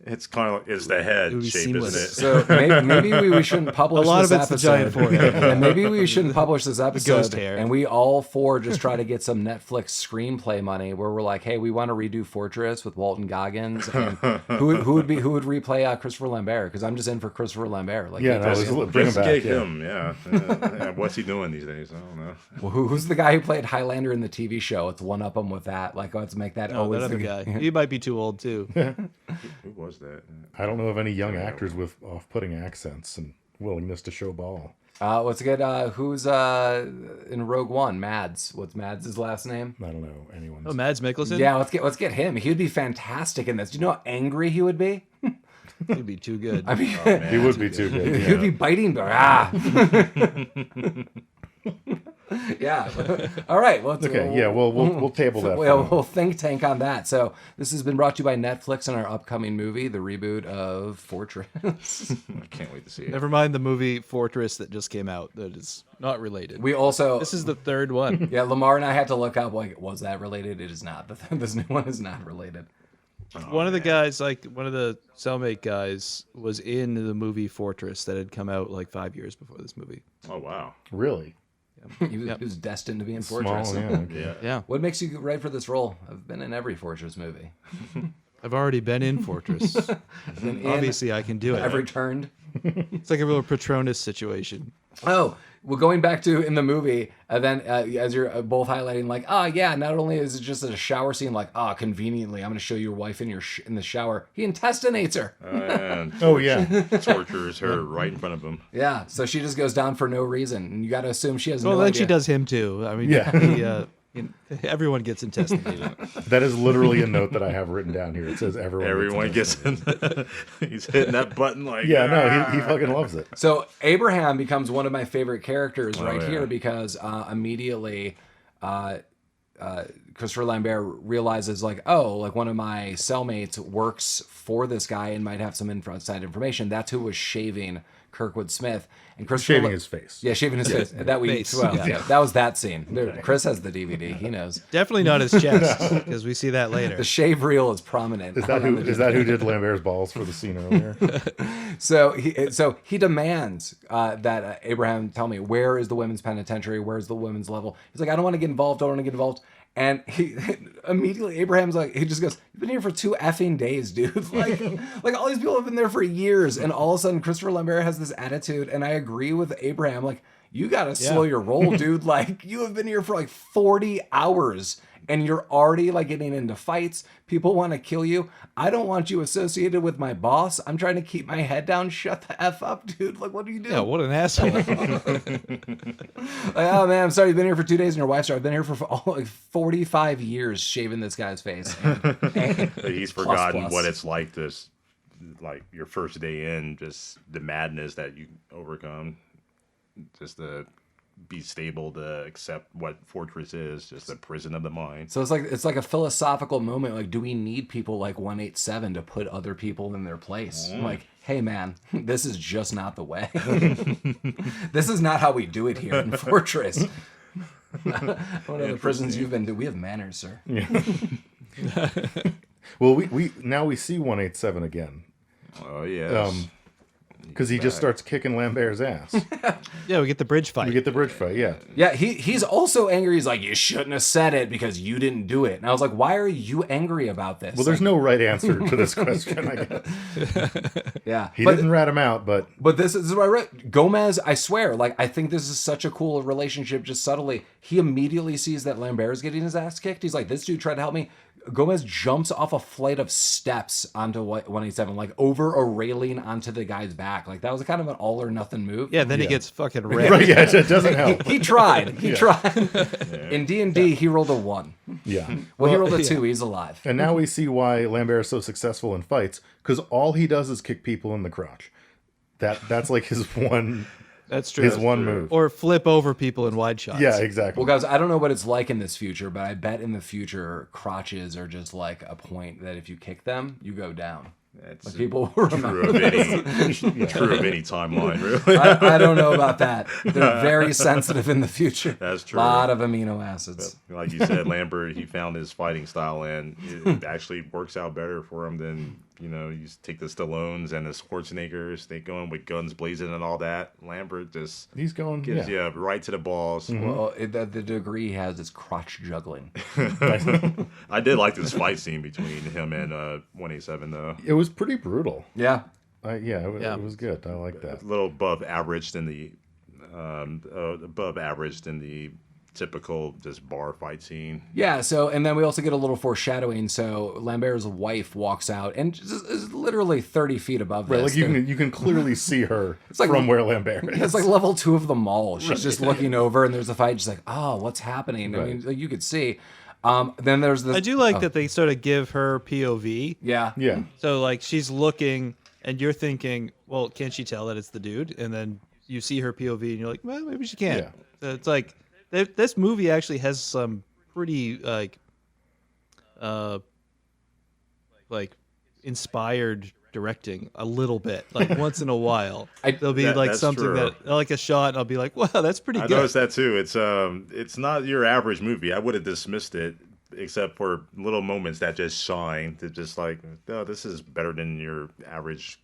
It's kind of is the head It would be shape, seamless. isn't it? So maybe we shouldn't publish A lot this of it's the episode. giant forehead. And maybe we shouldn't publish this episode. ghost hair. And we all four just try to get some Netflix screenplay money where we're like, hey, we want to redo Fortress with Walton Goggins. And who would replay Christopher Lambert? Because I'm just in for Christopher Lambert. Like, Yeah, no, bring him Just back. get Yeah. him, yeah. What's he doing these days? I don't know. well, who's the guy who played Highlander in the TV show? Let's one up him with that. Like, let's make that oh, always that other the guy. He might be too old too. Who was that? I don't know of any young actors with off-putting accents and willingness to show ball. What's good? Who's in Rogue One? Mads. What's Mads' last name? I don't know anyone's. Oh, Mads Mikkelsen. Yeah, let's get him. He would be fantastic in this. Do you know how angry he would be? He'd be too good. I mean, He would be too good. he would be Yeah. biting. Yeah. All right. Well, Okay. Yeah. We'll table that. We'll think tank on that. So this has been brought to you by Netflix and our upcoming movie, the reboot of Fortress. I can't wait to see it. Never mind the movie Fortress that just came out. That is not related. We also This is the third one. yeah, Lamar and I had to look up like, was that related? It is not. This new one is not related. One of the guys, like one of the cellmate guys, was in the movie Fortress that had come out like 5 years before this movie. Oh wow. Really He was destined to be in Fortress. small. Yeah. Okay. Yeah. Yeah, What makes you right for this role? I've been in every Fortress movie. I've already been in Fortress. Been in Obviously, I can do it. I've returned. It's like a real Patronus situation. Oh, well, going back to in the movie, then as you're both highlighting, like, yeah, not only is it just a shower scene, like, conveniently, I'm going to show your wife in in the shower. He intestinates her. And Oh yeah. tortures her right in front of him. Yeah, so she just goes down for no reason, and you got to assume she has Well, no then idea. she does him too. I mean, Yeah. everyone gets intestinated. That is literally a note that I have written down here. It says Everyone gets gets in. He's hitting that button like. Yeah. No. He fucking loves it. So Abraham becomes one of my favorite characters right yeah. here because immediately Christopher Lambert realizes like, like one of my cellmates works for this guy and might have some inside information. That's who was shaving Kirkwood Smith. And Christopher Shaving his face. Yeah, shaving his face. That we Face, well, yeah. yeah, that was that scene. There, Chris has the DVD. He knows. Definitely not his chest, because we see that later. The shave reel is prominent. Is that who did Lambert's balls for the scene earlier? So he demands that Abraham tell me, where is the women's penitentiary? Where's the women's level? He's like, I don't want to get involved. Don't want to get involved. And he immediately, Abraham's like, he just goes, you've been here for 2 effing days, dude. Like all these people have been there for years. And all of a sudden, Christopher Lambert has this attitude. And I agree with Abraham. Like, you got to slow your roll, dude. Like, you have been here for like 40 hours. and you're already like getting into fights. People want to kill you. I don't want you associated with my boss. I'm trying to keep my head down. Shut the F up, dude. Like, what do you do? Yeah, what an asshole. Like, oh man, I'm sorry you've been here for 2 days and your wife's sorry. I've been here for like 45 years shaving this guy's face. And He's forgotten what it's like to, like, your first day in, just the madness that you overcome, just to be stable, to accept what Fortress is, just a prison of the mind. So it's like a philosophical moment. Like, do we need people like 187 to put other people in their place? I'm like, hey man, this is just not the way. This is not how we do it here in Fortress. One of the prisons you've been to, we have manners, sir. Yeah. Well, we now we see 187 again. Oh yes. Because he just starts kicking Lambert's ass. Yeah, we get the bridge fight. We get the bridge fight, yeah. Yeah, he's also angry. He's like, you shouldn't have said it because you didn't do it. And I was like, why are you angry about this? Well, there's no right answer to this question, I guess. Yeah. He didn't rat him out, but This is what I read. Gomez, I swear, like, I think this is such a cool relationship just subtly. He immediately sees that Lambert is getting his ass kicked. He's like, this dude tried to help me. Gomez jumps off a flight of steps onto 187, like over a railing onto the guy's back. Like, that was kind of an all or nothing move. Yeah, then he gets fucking wrecked. right, yeah, it doesn't help. He tried. He tried. In D&D, he rolled a 1. Yeah. Well, he rolled a 2. He's alive. And now we see why Lambert is so successful in fights, because all he does is kick people in the crotch. That's like his one That's true. his one move. Or flip over people in wide shots. Yeah, exactly. Well, guys, I don't know what it's like in this future, but I bet in the future, crotches are just like a point that if you kick them, you go down. That's Like people will remember. True of any timeline, really. I don't know about that. They're very sensitive in the future. That's true. A lot of amino acids. Like you said, Lambert, he found his fighting style, and it actually works out better for him than, you take the Stallones and the Schwarzeneggers. They go in with guns blazing and all that. Lambert just He's going, gives yeah. you right to the balls. Well, the degree he has is crotch juggling. I did like this fight scene between him and 187, though. It was pretty brutal. Yeah. It was good. I like that. A little above average than the typical just bar fight scene. Yeah, so, and then we also get a little foreshadowing. So Lambert's wife walks out and just is literally 30 feet above Right, this. like you can clearly see her like- from where Lambert is. It's like level 2 of the mall. She's just looking over and there's a fight. She's like, oh, what's happening? I mean, like, you could see. Then there's this. I do like that they sort of give her POV. Yeah. Yeah. So, like, she's looking, and you're thinking, well, can't she tell that it's the dude? And then you see her POV, and you're like, well, maybe she can. Yeah. So it's like, this movie actually has some pretty, inspired directing a little bit. Like, once in a while. There'll be, that's something true. that, like a shot, and I'll be like, wow, that's pretty I good. noticed that too. It's not your average movie. I would have dismissed it, except for little moments that just shine. To just like, oh, this is better than your average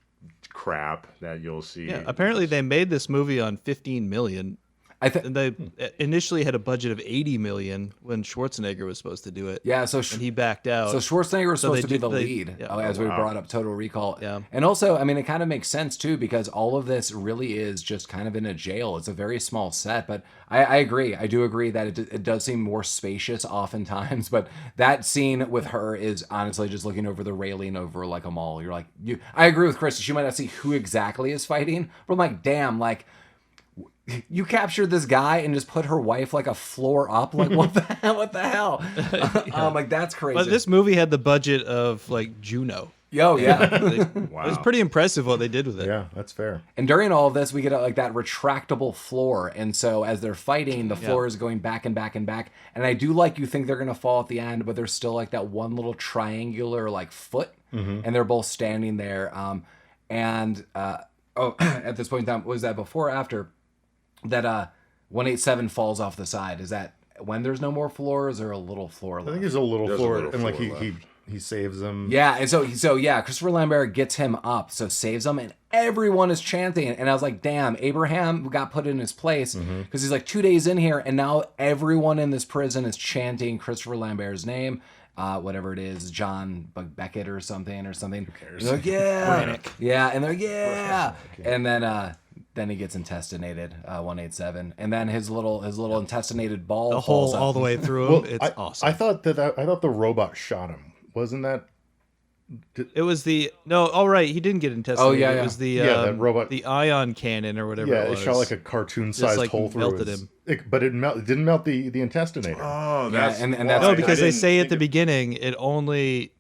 crap that you'll see. Yeah, apparently they made this movie on $15 million. And they initially had a budget of $80 million when Schwarzenegger was supposed to do it. Yeah, so and he backed out. So Schwarzenegger was supposed to be the they- lead, yeah. as we brought up Total Recall. Yeah. And also, I mean, it kind of makes sense, too, because all of this really is just kind of in a jail. It's a very small set, but I agree. I do agree that it does seem more spacious oftentimes, but that scene with her is honestly just looking over the railing over, like, a mall. You're like, I agree with Chris. You might not see who exactly is fighting, but I'm like, damn, like, you captured this guy and just put her wife like a floor up. Like, what the hell? What the hell? Like, that's crazy. But this movie had the budget of like Juno. Yo, yeah. Wow. It was pretty impressive what they did with it. Yeah, that's fair. And during all of this, we get like that retractable floor. And so as they're fighting, the floor is going back and back and back. And I do like you think they're going to fall at the end, but there's still like that one little triangular like foot. And they're both standing there. At this point in time, was that before or after that 187 falls off the side? Is that when there's no more floors or a little floor left? I think there's a little There's a floor, little and like floor he saves them. Yeah, and so Christopher Lambert gets him up, so saves him, and everyone is chanting. And I was like, damn, Abraham got put in his place because he's like 2 days in here, and now everyone in this prison is chanting Christopher Lambert's name. Whatever it is, John Beckett or something. Who cares? Like, yeah, yeah, and they're like, yeah, and then then he gets intestinated, 187, and then his little intestinated ball The falls hole up. all the way through him. Well, It's awesome. I thought the robot shot him. Wasn't that? It was right. He didn't get intestinated. Oh, yeah, It yeah. was the Yeah, that robot- the ion cannon or whatever. Yeah, it it was. shot like a cartoon-sized like, hole through melted his. him. But it didn't melt the intestinator. Oh, Yeah, that's and why. that's- No, I because they didn't say at think the of- beginning it only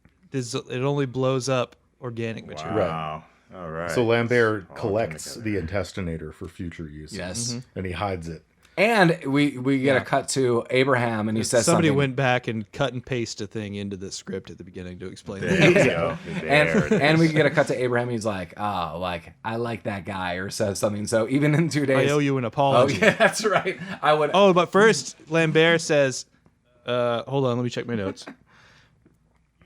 blows up organic material. Wow. All right. So Lambert collects together. the intestinator for future use. Yes. And he hides it. And we get a cut to Abraham, and he says Somebody something. went back and cut and pasted a thing into the script at the beginning to explain There that. you go. There it and is. we get a cut to Abraham. He's like, "Oh, like I like that guy," or says something. So even in 2 days, I owe you an Oh apology. yeah, that's right. I would. Oh, but first, Lambert says, hold on, let me check my notes.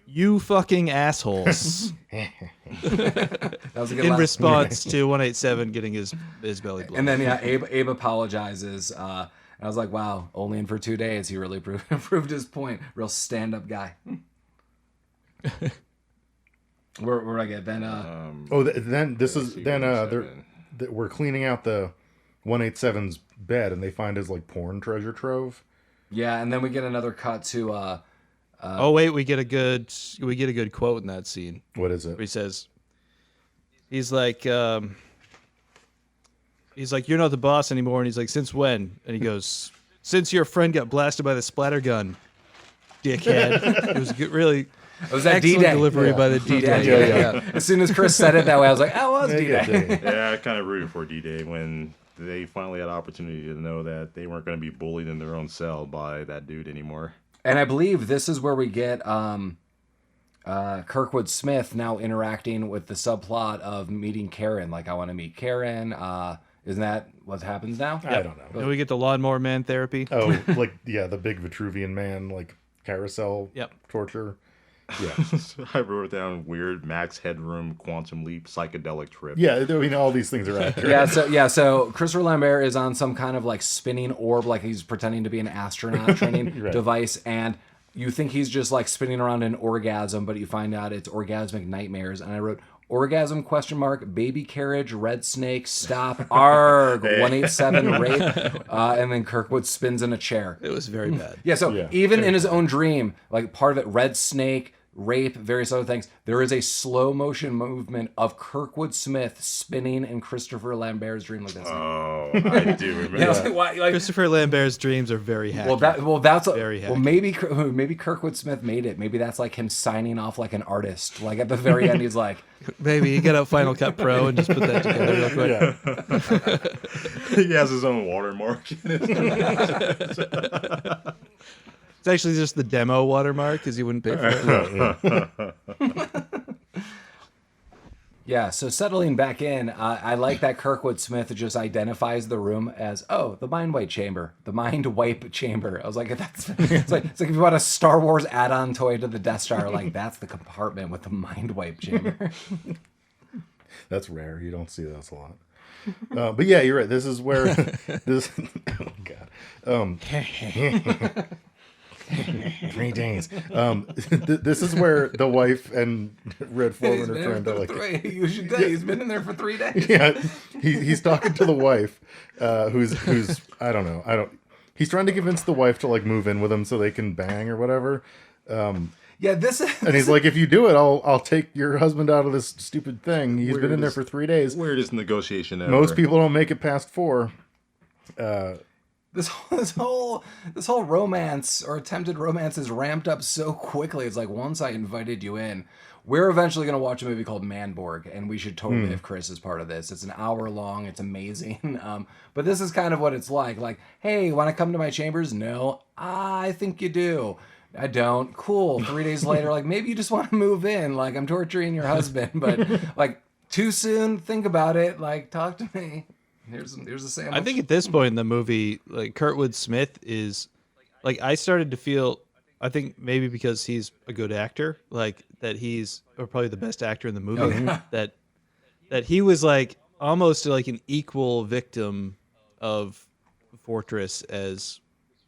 You fucking assholes. That was a good In line. response to 187 getting his belly blown. And then yeah, Abe apologizes. And I was like, "Wow, only in for 2 days, he really proved his point. Real stand-up guy." Where I get then? Then this is then C-107. we're cleaning out the 187's bed, and they find his like porn treasure trove. Yeah, and then we get another cut to. Oh wait, we get a good quote in that scene. What is Where it? he says, he's like, "You're not the boss anymore," and he's like, "Since when?" And he goes, "Since your friend got blasted by the splatter gun, dickhead." It was good, really. Was that Excellent D-Day? delivery Yeah. by the D-Day. Yeah. As soon as Chris said it that way, I was like, "Oh, it was D-Day." Yeah, I kind of rooted for D-Day when they finally had opportunity to know that they weren't going to be bullied in their own cell by that dude anymore. And I believe this is where we get Kirkwood Smith now interacting with the subplot of meeting Karen. Like, I want to meet Karen. Isn't that what happens now? I don't know. And we get the lawnmower man therapy. Oh, like yeah, the big Vitruvian man, like carousel Yep. torture. Yeah, I wrote down weird max headroom quantum leap psychedelic trip. yeah. I mean, all these things are accurate. So Christopher Lambert is on some kind of like spinning orb, like he's pretending to be an astronaut training Right. device, and you think he's just like spinning around in orgasm, but you find out it's orgasmic nightmares. And I wrote orgasm ? Baby carriage, red snake, stop, arg, 187 rape, and then Kirkwood spins in a chair. It was very bad. Yeah, so Yeah. even in his own dream, like part of it, red snake, rape, various other things, there is a slow motion movement of Kirkwood Smith spinning in Christopher Lambert's dream like this. Oh, I do remember. Yeah, I was like, why, like, Christopher Lambert's dreams are very happy. that's Very well, hacky. maybe Kirkwood Smith made it. Maybe that's like him signing off like an artist. Like at the very end, he's like, Maybe you get out Final Cut Pro and just put that together real quick. Yeah. He has his own watermark in it. It's actually just the demo watermark because you wouldn't pay for it. yeah. So settling back in, I like that Kirkwood Smith just identifies the room as the mind wipe chamber. The mind wipe chamber. I was like, it's like if you want a Star Wars add-on toy to the Death Star, like that's the compartment with the mind wipe chamber. That's rare. You don't see those a lot. But yeah, you're right. This is where this. Oh God. 3 days. This is where the wife and Red Foreman are trying to like. You should tell he's been in there for 3 days. Yeah, he's talking to the wife, who's I don't know. He's trying to convince the wife to like move in with him so they can bang or whatever. Yeah, this is. And he's like, if you do it, I'll take your husband out of this stupid thing. He's been in there for 3 days. Weirdest negotiation ever. Most people don't make it past 4. This whole romance or attempted romance is ramped up so quickly. It's like once I invited you in, we're eventually going to watch a movie called Manborg, and we should totally have Chris as part of this. It's an hour long. It's amazing. But this is kind of what it's like. Like, hey, want to come to my chambers? No, I think you do. I don't. Cool. 3 days later, like maybe you just want to move in. Like I'm torturing your husband, but like too soon. Think about it. Like talk to me. Here's a sandwich. I think at this point in the movie, like Kirkwood Smith is, like I started to feel, I think maybe because he's a good actor, like that he's or probably the best actor in the movie, that he was like almost like an equal victim of Fortress as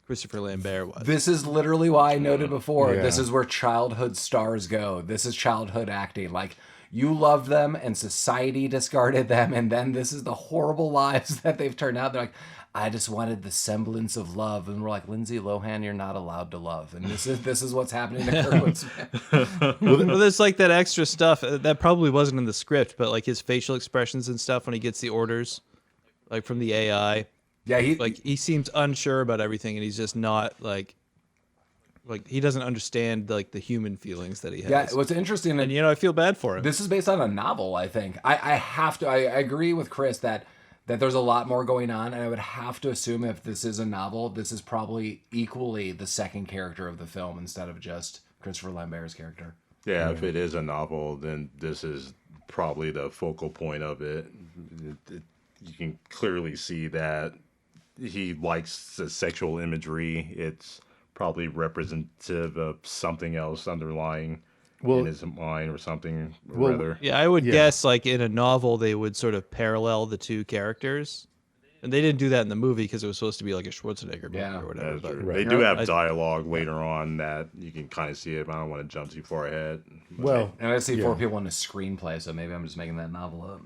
Christopher Lambert was. This is literally why I noted before. Yeah. This is where childhood stars go. This is childhood acting. Like you loved them and society discarded them, and then this is the horrible lives that they've turned out. They're like, I just wanted the semblance of love, and we're like, Lindsay Lohan, you're not allowed to love, and this is what's happening to Kirkwood Smith. Well, there's like that extra stuff that probably wasn't in the script, but like his facial expressions and stuff when he gets the orders, like from the AI. Yeah, He seems unsure about everything, and he's just not like he doesn't understand like the human feelings that he has. Yeah, what's interesting, and I feel bad for him. This is based on a novel, I think. I agree with Chris that there's a lot more going on, and I would have to assume if this is a novel, this is probably equally the second character of the film instead of just Christopher Lambert's character. Yeah, if it is a novel, then this is probably the focal point of it. You can clearly see that he likes the sexual imagery. It's probably representative of something else underlying in his mind or something rather. Yeah, I would guess like in a novel they would sort of parallel the two characters. And they didn't do that in the movie because it was supposed to be like a Schwarzenegger movie or whatever. But they do have dialogue later on that you can kind of see it. But I don't want to jump too far ahead. Well, and I see 4 people in a screenplay, so maybe I'm just making that novel up.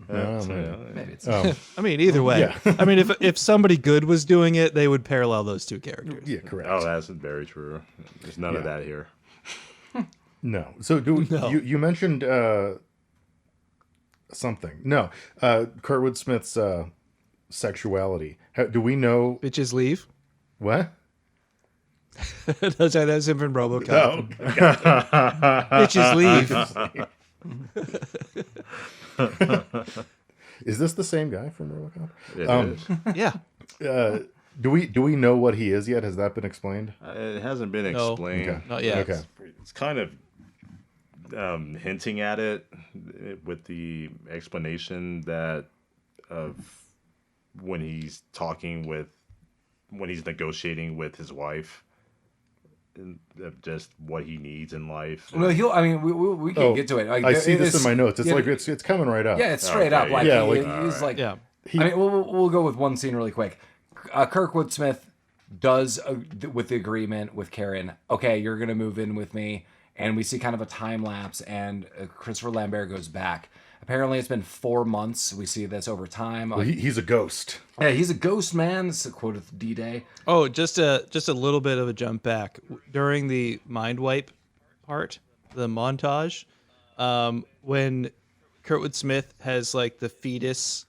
Maybe it's. I mean, either way. Yeah. I mean, if somebody good was doing it, they would parallel those two characters. Yeah, correct. Oh, that's very true. There's none of that here. No. So you mentioned something. No. Kirkwood Smith's sexuality. Do we know Bitches leave. what? That's him from RoboCop. Oh, Bitches leave. is this the same guy from RoboCop? It is. Yeah. Do we know what he is yet? Has that been explained? It hasn't been No. explained. Okay. Not yet. Okay. It's kind of hinting at it with the explanation that of when he's negotiating with his wife, and of just what he needs in life. No, we can get to it. Like, I see this it's- in my notes. It's yeah, like it's coming right up. Yeah, it's straight up. Okay, Like, yeah, he's like, Yeah. I mean, we'll go with one scene really quick. Kirkwood Smith does with the agreement with Karen. Okay, you're gonna move in with me, and we see kind of a time lapse, and Christopher Lambert goes back. Apparently, it's been 4 months. We see this over time. Well, he's a ghost. Yeah, he's a ghost man. This is a quote of D-Day. Oh, just a little bit of a jump back during the mind wipe part, the montage, when Kirkwood Smith has like the fetus,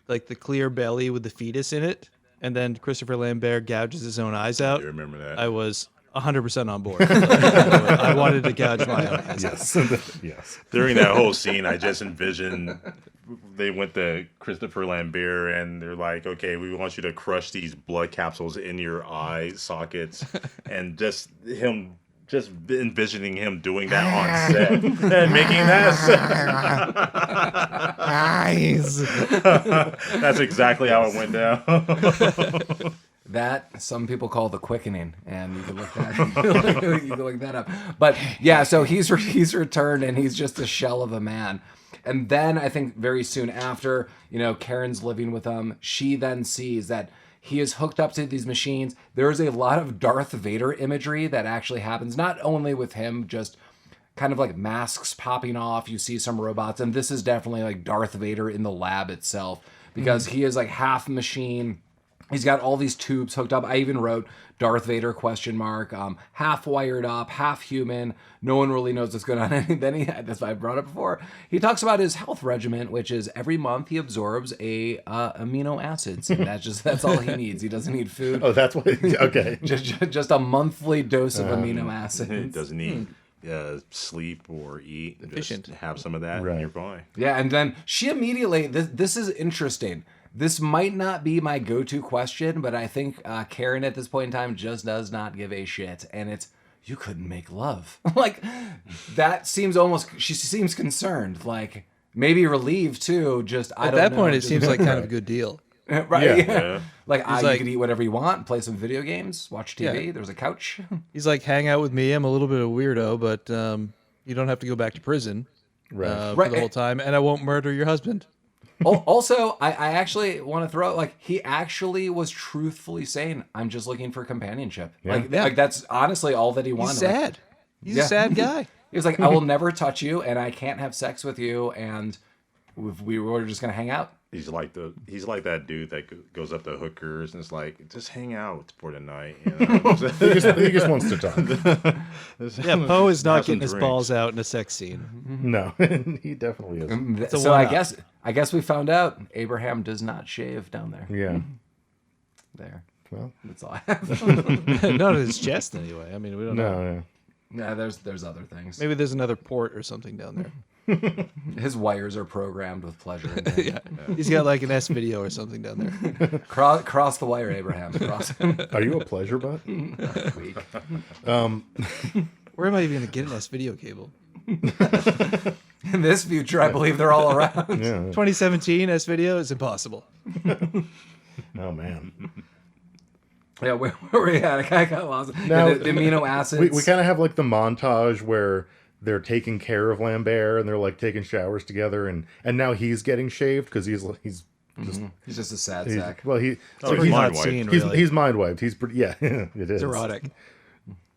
like the clear belly with the fetus in it, and then Christopher Lambert gouges his own eyes out. You remember that? I was 100% on board. I wanted to gouge my own eyes. Yes. Yes. During that whole scene, I just envisioned they went to Christopher Lambert and they're like, okay, we want you to crush these blood capsules in your eye sockets, and just envisioning him doing that on set and making that. Eyes. That's exactly how it went down. That some people call the quickening, and you can look that you can look that up. But yeah, so he's returned, and he's just a shell of a man. And then I think very soon after, Karen's living with him. She then sees that he is hooked up to these machines. There is a lot of Darth Vader imagery that actually happens, not only with him, just kind of like masks popping off. You see some robots, and this is definitely like Darth Vader in the lab itself, because he is like half machine. He's got all these tubes hooked up. I even wrote Darth Vader ? Half wired up, half human. No one really knows what's going on. And then that's why I brought it before. He talks about his health regimen, which is every month he absorbs amino acids. And that's all he needs. He doesn't need food. Oh, that's what. Okay. just a monthly dose of amino It acids. doesn't need sleep or eat. Efficient. Just have some of that Right. and you're fine. Yeah, and then she immediately, this is interesting. This might not be my go-to question, but I think Karen at this point in time just does not give a shit. And it's, you couldn't make love. Like, that seems she seems concerned. Like, maybe relieved too. Just, I At don't know. that point, it just- seems like kind of a good deal. right? Yeah. Yeah. Like, you like- could eat whatever you want, play some video games, watch TV. Yeah. There's a couch. He's like, hang out with me. I'm a little bit of a weirdo, but you don't have to go back to prison Right. for the whole time, and I won't murder your husband. Also, I actually want to throw out, like, he actually was truthfully saying, I'm just looking for companionship. Yeah. Like that's honestly all that he wanted. He's Like, sad. He's Yeah. a sad guy. He was like, I will never touch you, and I can't have sex with you, and we were just gonna hang out. He's like that dude that goes up to hookers and is like, just hang out for the night. You know? He just wants to talk. Yeah, Poe is not Have some getting his drinks. balls out in a sex scene. No, he definitely is. a So I one-up. guess we found out Abraham does not shave down there. Yeah. There. Well, That's all I have. Not his chest, anyway. I mean, we don't know. no. Yeah, there's other things. Maybe there's another port or something down there. His wires are programmed with pleasure. In there. Yeah. He's got like an S video or something down there. Cross the wire, Abraham. Cross. Are you a pleasure butt? Weak. Where am I even going to get an S video cable? In this future, I believe they're all around. Yeah. 2017 S video is impossible. Oh man. Yeah, where were we at? I got lost. Now- the amino acids. We kind of have like the montage where they're taking care of Lambert and they're like taking showers together, and now he's getting shaved because he's He's just a sad he's sack. well he Oh, so he's he's, mind Hot wiped. scene, really. he's mind wiped. He's pretty it is. It's erotic.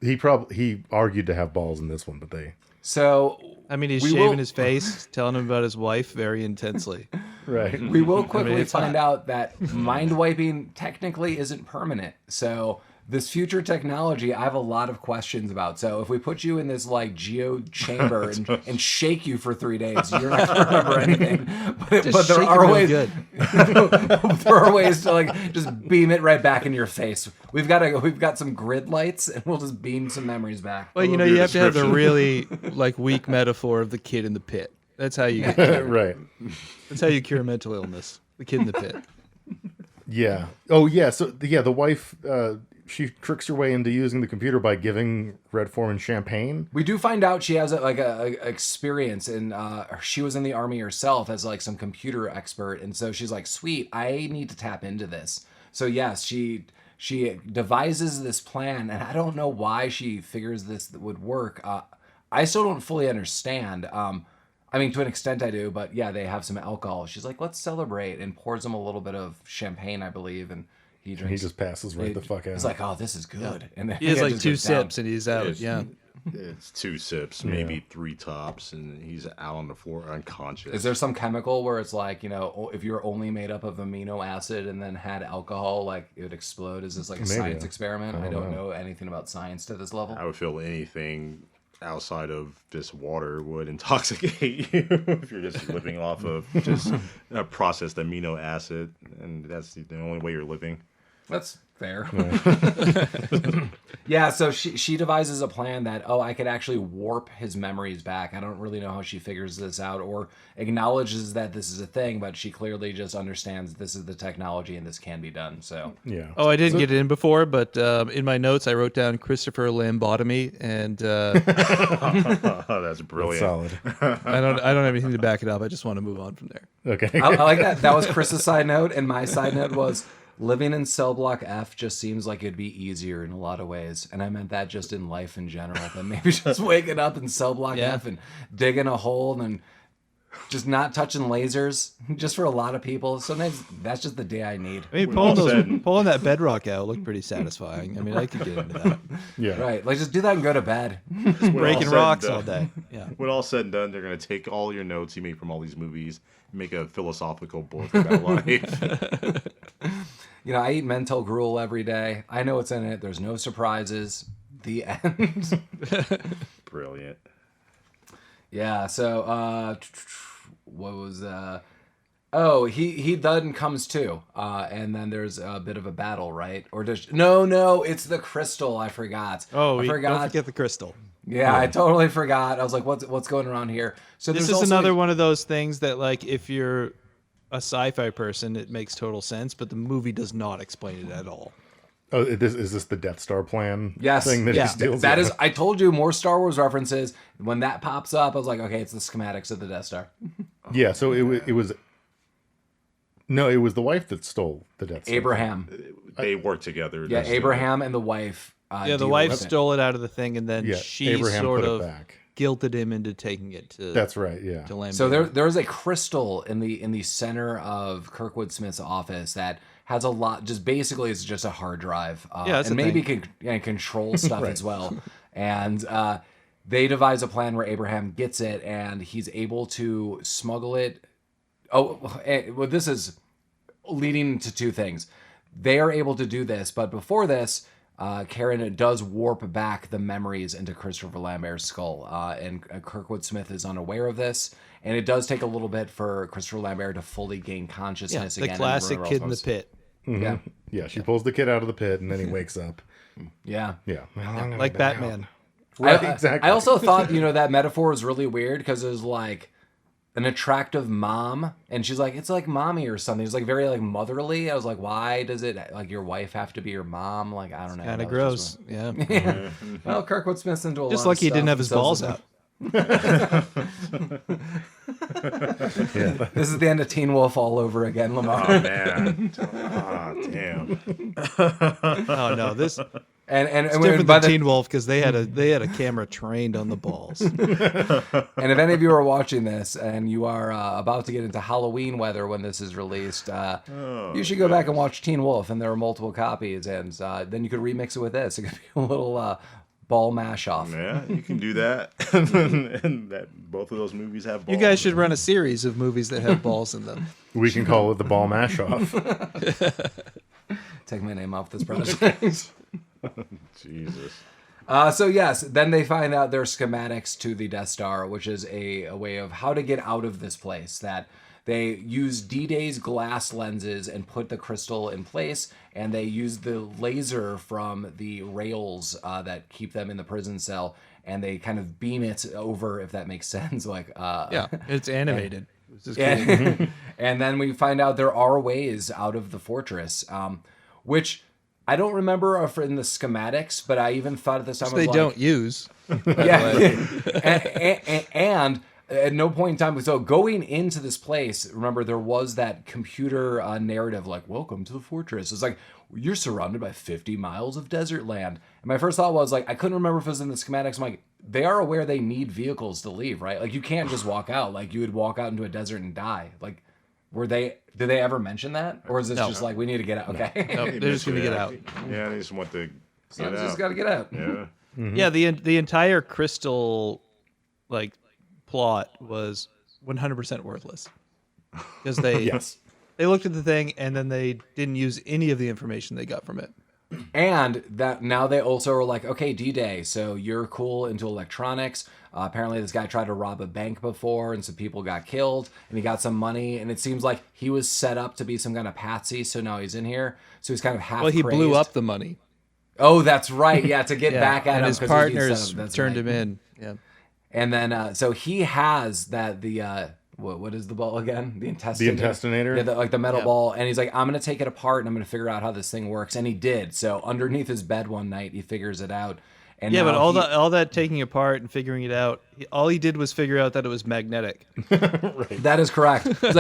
He argued to have balls in this one, but they So I mean, he's We shaving will- his face, telling him about his wife very intensely. right. we will quickly it's find hot. out that mind wiping technically isn't permanent. So this future technology, I have a lot of questions about. So if we put you in this like geo chamber and shake you for 3 days, you're not going to remember anything. But there shake it are real ways. good. There are ways to like just beam it right back in your face. We've got some grid lights, and we'll just beam some memories back. Well, you know, love you your have to have the description. really like weak metaphor of the kid in the pit. That's how you get, Right. that's how you cure mental illness. The kid in the pit. Yeah. Oh yeah. So the wife she tricks her way into using the computer by giving Red Foreman champagne. We do find out she has a experience, and she was in the army herself as like some computer expert, and so she's like, "Sweet, I need to tap into this." So yes, she devises this plan, and I don't know why she figures this would work. I still don't fully understand. I mean, to an extent I do, but yeah, they have some alcohol. She's like, "Let's celebrate," and pours him a little bit of champagne, I believe, and he He drinks. just passes right the fuck out. He's like, "Oh, this is good," and then He has it like just 2 goes down. sips and he's out. Yes. Yeah. It's 2 sips, maybe 3 tops, and he's out on the floor unconscious. Is there some chemical where it's like, you know, if you're only made up of amino acid and then had alcohol, like it would explode? Is this like a Maybe. science experiment? I don't know. know anything about science to this level. I would feel anything outside of just water would intoxicate you if you're just living off of just a processed amino acid, and that's the only way you're living. That's fair. Yeah, so she devises a plan that, I could actually warp his memories back. I don't really know how she figures this out or acknowledges that this is a thing, but she clearly just understands this is the technology and this can be done. So yeah. Oh, I didn't get it in before, but in my notes I wrote down Christopher Lambotomy, and Oh, that's brilliant. Solid. I don't have anything to back it up. I just want to move on from there. Okay. I like that. That was Chris's side note, and my side note was living in cell block F just seems like it'd be easier in a lot of ways. And I meant that just in life in general. But maybe just waking up in cell block Yeah. F and digging a hole and just not touching lasers, just for a lot of people. Sometimes that's just the day I need. I mean, all said- pulling that bedrock out looked pretty satisfying. I mean, I could get into that. Yeah. Right. Like just do that and go to bed. When all Breaking said and rocks done- all day. Yeah. When all said and done, they're going to take all your notes you made from all these movies, and make a philosophical book about life. You know, I eat mental gruel every day. I know what's in it. There's no surprises. The end. Brilliant. Yeah, so what was he then comes to, and then there's a bit of a battle, right? Or does no, it's the crystal. I forgot. Oh, I don't forgot. forget the crystal. Yeah, I totally forgot. I was like, what's going on here? So This there's is also another one of those things that, like, if you're a sci-fi person, it makes total sense, but the movie does not explain it at all. Oh, is this the Death Star plan? Yes, Thing that yeah, he steals? that Yeah. is. I told you more Star Wars references. When that pops up, I was like, okay, it's the schematics of the Death Star. Yeah. So it was. No, it was the wife that stole the Death Star. Abraham, They work together. yeah, There's Abraham and the wife. Yeah, the deal wife with it. stole it out of the thing, and then Yeah, she Abraham sort put it of back. guilted him into taking it to That's right. Yeah. to Lambert. So there's a crystal in the center of Kirkwood Smith's office that has a lot. Just basically, it's just a hard drive. Yeah, that's and the maybe thing. can control stuff as well. And they devise a plan where Abraham gets it and he's able to smuggle it. Well, this is leading to two things. They are able to do this, but before this, Karen does warp back the memories into Christopher Lambert's skull, and Kirkwood Smith is unaware of this, and it does take a little bit for Christopher Lambert to fully gain consciousness the again. classic kid in the pit. Yeah. Yeah, she pulls the kid out of the pit, and then he wakes up. Yeah. Yeah. Like Batman. Right, exactly. I also thought, that metaphor was really weird because it was like an attractive mom, and she's like, it's like mommy or something. It's like very like motherly. I was like, why does it like your wife have to be your mom? Like, I don't know. Kind of gross. Yeah. Yeah. Well, Kirkwood Smith's into a Just lot like of he didn't stuff have his and balls sells out. This is the end of Teen Wolf all over again, Lamar. Oh man. Oh damn. Oh no, this And it's different than Teen Wolf because they had a camera trained on the balls. And if any of you are watching this and you are about to get into Halloween weather when this is released, you should go back and watch Teen Wolf, and there are multiple copies, and then you could remix it with this. It could be a little ball mash off. Yeah, you can do that. And that both of those movies have balls. You guys should run a series of movies that have balls in them. We can call it the ball mash off. Take my name off this project. Jesus. So yes, then they find out their schematics to the Death Star, which is a way of how to get out of this place. That they use D-Day's glass lenses and put the crystal in place, and they use the laser from the rails that keep them in the prison cell, and they kind of beam it over, if that makes sense. Like Yeah, it's animated. It's just and, and then we find out there are ways out of the fortress, which I don't remember in the schematics, but I even thought at this time they don't use. Yeah, and at no point in time. So going into this place, remember there was that computer narrative like, "Welcome to the fortress." It's like you're surrounded by 50 miles of desert land. And my first thought was like, I couldn't remember if it was in the schematics. I'm like, they are aware they need vehicles to leave, right? Like you can't just walk out. Like you would walk out into a desert and die. Like, did they ever mention that, or is this just like we need to get out? Okay, No, they're just gonna get out. Yeah, they just want to get just out. got to get out. Yeah. Yeah, the entire crystal like plot was 100% worthless because they Yes. they looked at the thing and then they didn't use any of the information they got from it. And that now they also are like, okay, D-Day, so you're cool into electronics. Apparently this guy tried to rob a bank before, and some people got killed, and he got some money, and it seems like he was set up to be some kind of patsy, so now he's in here. So he's kind of half Well, he blew crazed. up the money. Oh, that's right. Yeah, to get back at and him. his 'cause he was being partners set up. That's turned right. him in. Yeah. And then, so he has the what is the ball again? The intestinator. The intestinator? Yeah, like the metal Yeah. ball. And he's like, I'm going to take it apart and I'm going to figure out how this thing works. And he did. So underneath his bed one night, he figures it out. And Yeah, now but all that taking apart and figuring it out, all he did was figure out that it was magnetic. That is correct. It was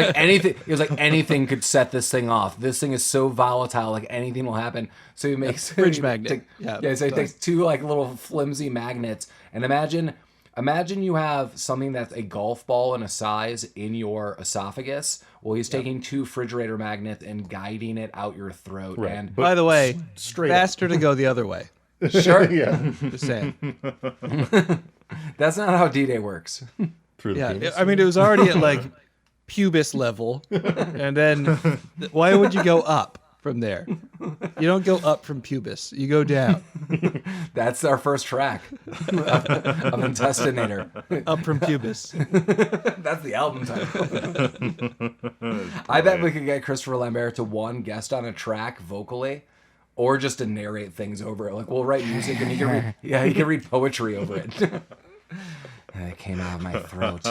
like anything could set this thing off. This thing is so volatile, like anything will happen. So he makes fridge magnet. Yeah, Yeah, so he takes two like little flimsy magnets, and imagine you have something that's a golf ball in a size in your esophagus. Well, he's taking two refrigerator magnets and guiding it out your throat. Right. And But By the way, straight up. faster to go the other way. sure, Yeah. Just saying. that's not how D-Day works. Through the Yeah, penis. I mean, it was already at like pubis level, and then why would you go up from there? You don't go up from pubis; you go down. That's our first track of Intestinator. Up from pubis. That's the album title. I bet we could get Christopher Lambert to one guest on a track vocally, or just to narrate things over it. Like we'll write music and he can read poetry over it. And it came out of my throat.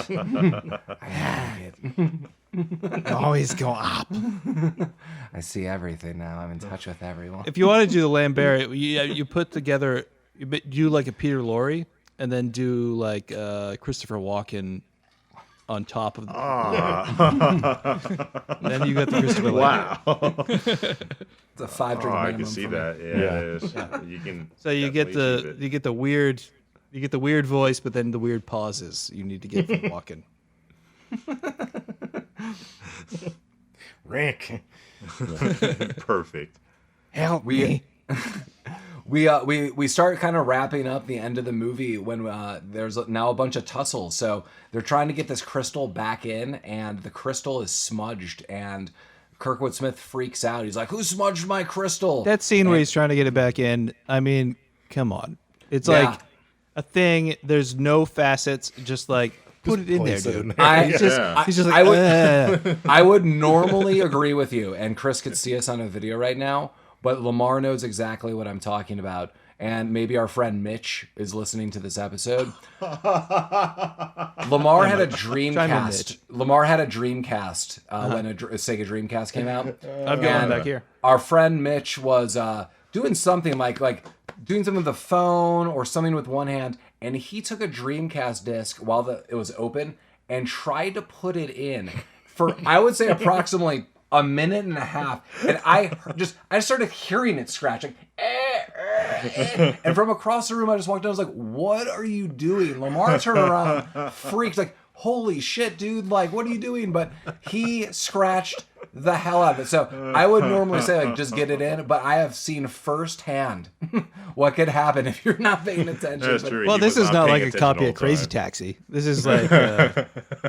I Always go up. see everything now. I'm in touch with everyone. If you want to do the Lambert, you put together, you do like a Peter Lorre, and then do like Christopher Walken on top of the. Then you got the Christopher Lambert. Wow. It's a 5 drink I minimum. can see for me. that. Yeah, it is. You can. So you get definitely keep it. you get the weird voice, but then the weird pauses you need to get from Walken. Rick. Perfect. Help We we start kind of wrapping up the end of the movie when there's now a bunch of tussles. So they're trying to get this crystal back in, and the crystal is smudged, and Kirkwood Smith freaks out. He's like, "Who smudged my crystal?" That scene where he's trying to get it back in, I mean, come on. It's Yeah. like a thing. There's no facets. Just like put it in there, place it dude. in there. He's just like, I would normally agree with you, and Chris could see us on a video right now, but Lamar knows exactly what I'm talking about. And maybe our friend Mitch is listening to this episode. Lamar had a Dreamcast. Lamar had a Dreamcast when a Sega Dreamcast came out. I've got one back here. Our friend Mitch was doing something like doing something with the phone or something with one hand, and he took a Dreamcast disc while it was open and tried to put it in for, I would say, approximately a minute and a half, and I started hearing it scratching. And from across the room, I just walked down. I was like, "What are you doing?" Lamar turned around, freaked, like, "Holy shit, dude! Like, what are you doing?" But he scratched the hell out of it. So I would normally say, like, just get it in, but I have seen firsthand what could happen if you're not paying attention. That's But- true. well, He this was is not paying like a attention copy all of the Crazy time. Taxi. This is like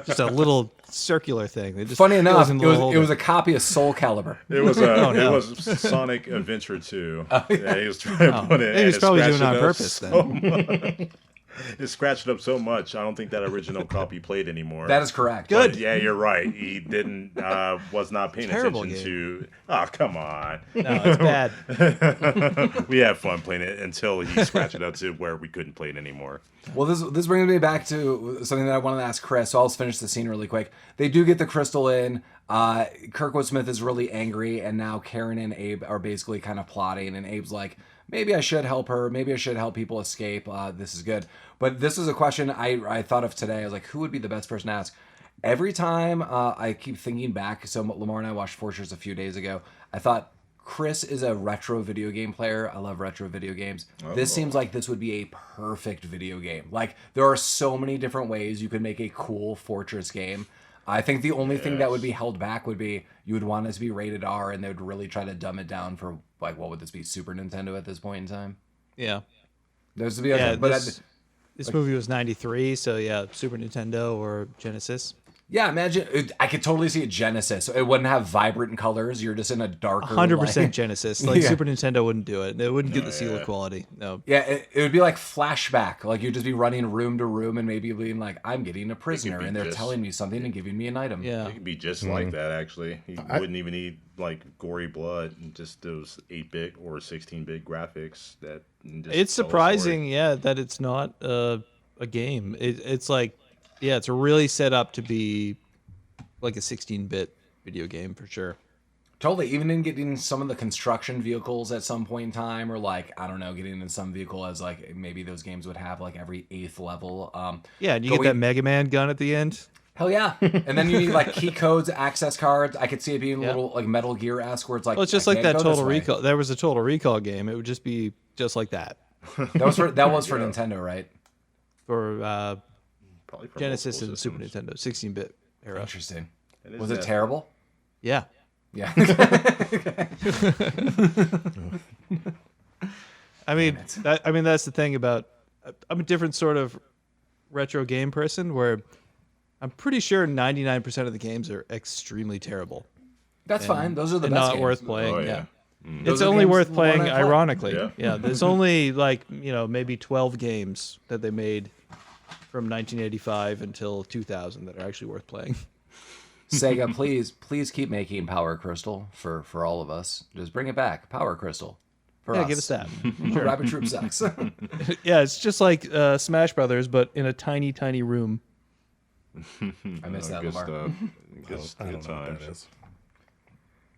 just a little circular thing. They just Funny enough, goes in it the was little it was holder. a copy of Soul Calibur. It was no. it was Sonic Adventure 2 that he was trying to put in. He was and probably scratched doing it on up purpose so then. much. It scratched up so much. I don't think that original copy played anymore. That is correct. Good. Yeah, you're right. He didn't was not paying Terrible attention game. to. Oh, come on. No, it's bad. We had fun playing it until he scratched it up to where we couldn't play it anymore. Well, this brings me back to something that I wanted to ask Chris, so I'll just finish the scene really quick. They do get the crystal in. Kirkwood Smith is really angry, and now Karen and Abe are basically kind of plotting, and Abe's like, maybe I should help her. Maybe I should help people escape. This is good. But this is a question I thought of today. I was like, who would be the best person to ask? Every time I keep thinking back, so Lamar and I watched Fortress a few days ago, I thought, Chris is a retro video game player. I love retro video games. This seems like this would be a perfect video game. Like, there are so many different ways you could make a cool Fortress game. I think the only thing that would be held back would be you would want it to be rated R, and they would really try to dumb it down for, like, what would this be, Super Nintendo at this point in time? Yeah. There's to be Yeah, but this movie was 93, so yeah, Super Nintendo or Genesis. yeah, imagine I could totally see a Genesis. It wouldn't have vibrant colors. You're just in a darker 100% light. Genesis. Like Yeah. Super Nintendo wouldn't do it. It wouldn't get the seal of quality. No. Yeah, it would be like flashback. Like you'd just be running room to room and maybe being like, I'm getting a prisoner, be and they're just- telling me something and giving me an item. Yeah. It could be just like that, actually. You wouldn't even need like gory blood, and just those 8-bit or 16-bit graphics. That just It's tell a story. surprising, yeah, that it's not a game. It's like, yeah, it's really set up to be like a 16-bit video game for sure. Totally. Even in getting some of the construction vehicles at some point in time, or like, I don't know, getting in some vehicle as like maybe those games would have like every 8th level. Yeah, and you get Going- that Mega Man gun at the end. Hell yeah. And then you need like key codes, access cards. I could see it being a Yeah. little like Metal Gear-esque where it's like, Well, it's just I like can't that go this Total way. Recall. There was a Total Recall game. It would just be just like that That was for Nintendo, right? for Probably for Genesis multiple and Super systems. Nintendo, 16-bit era. Interesting. It is Was it that- terrible? Yeah. Yeah. I mean, that's the thing about. I'm a different sort of retro game person where I'm pretty sure 99% of the games are extremely terrible. That's fine. Those are the and best not games. worth playing. Oh, yeah. yeah. Those It's are only games worth the one playing I play. ironically. Yeah. Yeah, there's only like, maybe 12 games that they made from 1985 until 2000 that are actually worth playing. Sega, please keep making Power Crystal for all of us. Just bring it back. Power Crystal. For Yeah, us. give us that. Rapid Troop sucks. Yeah, it's just like Smash Brothers, but in a tiny, tiny room. I miss that, Good Lamar. stuff. Good, I don't good know what times. that is.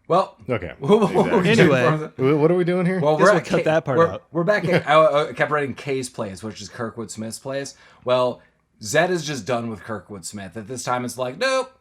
Well, Okay. Anyway. What are we doing here? Well, Guess we're we'll at cut that part we're, out. We're back at, I kept writing Kay's place, which is Kirkwood Smith's place. Well, Zed is just done with Kirkwood Smith. At this time, it's like, nope.